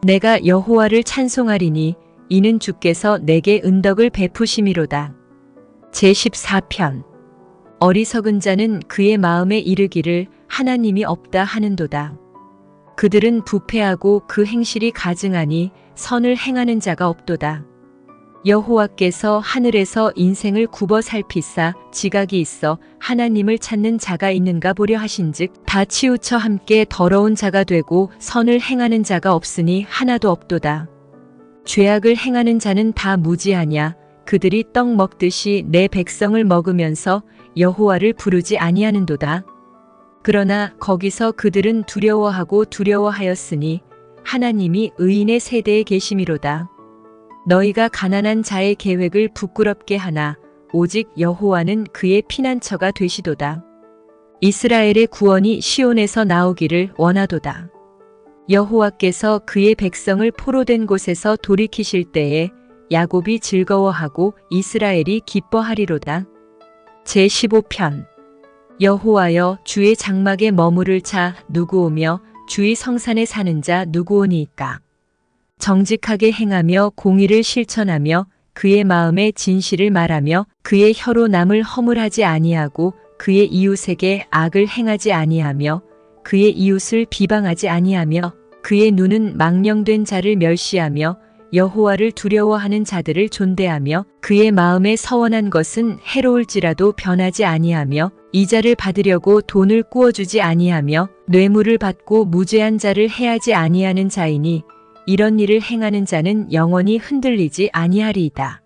내가 여호와를 찬송하리니 이는 주께서 내게 은덕을 베푸심이로다. 제14편 어리석은 자는 그의 마음에 이르기를 하나님이 없다 하는도다. 그들은 부패하고 그 행실이 가증하니 선을 행하는 자가 없도다. 여호와께서 하늘에서 인생을 굽어 살피사 지각이 있어 하나님을 찾는 자가 있는가 보려 하신즉 다 치우쳐 함께 더러운 자가 되고 선을 행하는 자가 없으니 하나도 없도다. 죄악을 행하는 자는 다 무지하냐. 그들이 떡 먹듯이 내 백성을 먹으면서 여호와를 부르지 아니하는도다. 그러나 거기서 그들은 두려워하고 두려워하였으니 하나님이 의인의 세대에 계심이로다. 너희가 가난한 자의 계획을 부끄럽게 하나 오직 여호와는 그의 피난처가 되시도다. 이스라엘의 구원이 시온에서 나오기를 원하도다. 여호와께서 그의 백성을 포로된 곳에서 돌이키실 때에 야곱이 즐거워하고 이스라엘이 기뻐하리로다. 제15편 여호와여 주의 장막에 머무를 자 누구오며 주의 성산에 사는 자 누구오니이까. 정직하게 행하며 공의를 실천하며 그의 마음에 진실을 말하며 그의 혀로 남을 허물하지 아니하고 그의 이웃에게 악을 행하지 아니하며 그의 이웃을 비방하지 아니하며 그의 눈은 망령된 자를 멸시하며 여호와를 두려워하는 자들을 존대하며 그의 마음에 서원한 것은 해로울지라도 변하지 아니하며 이자를 받으려고 돈을 꾸어주지 아니하며 뇌물을 받고 무죄한 자를 해하지 아니하는 자이니 이런 일을 행하는 자는 영원히 흔들리지 아니하리이다.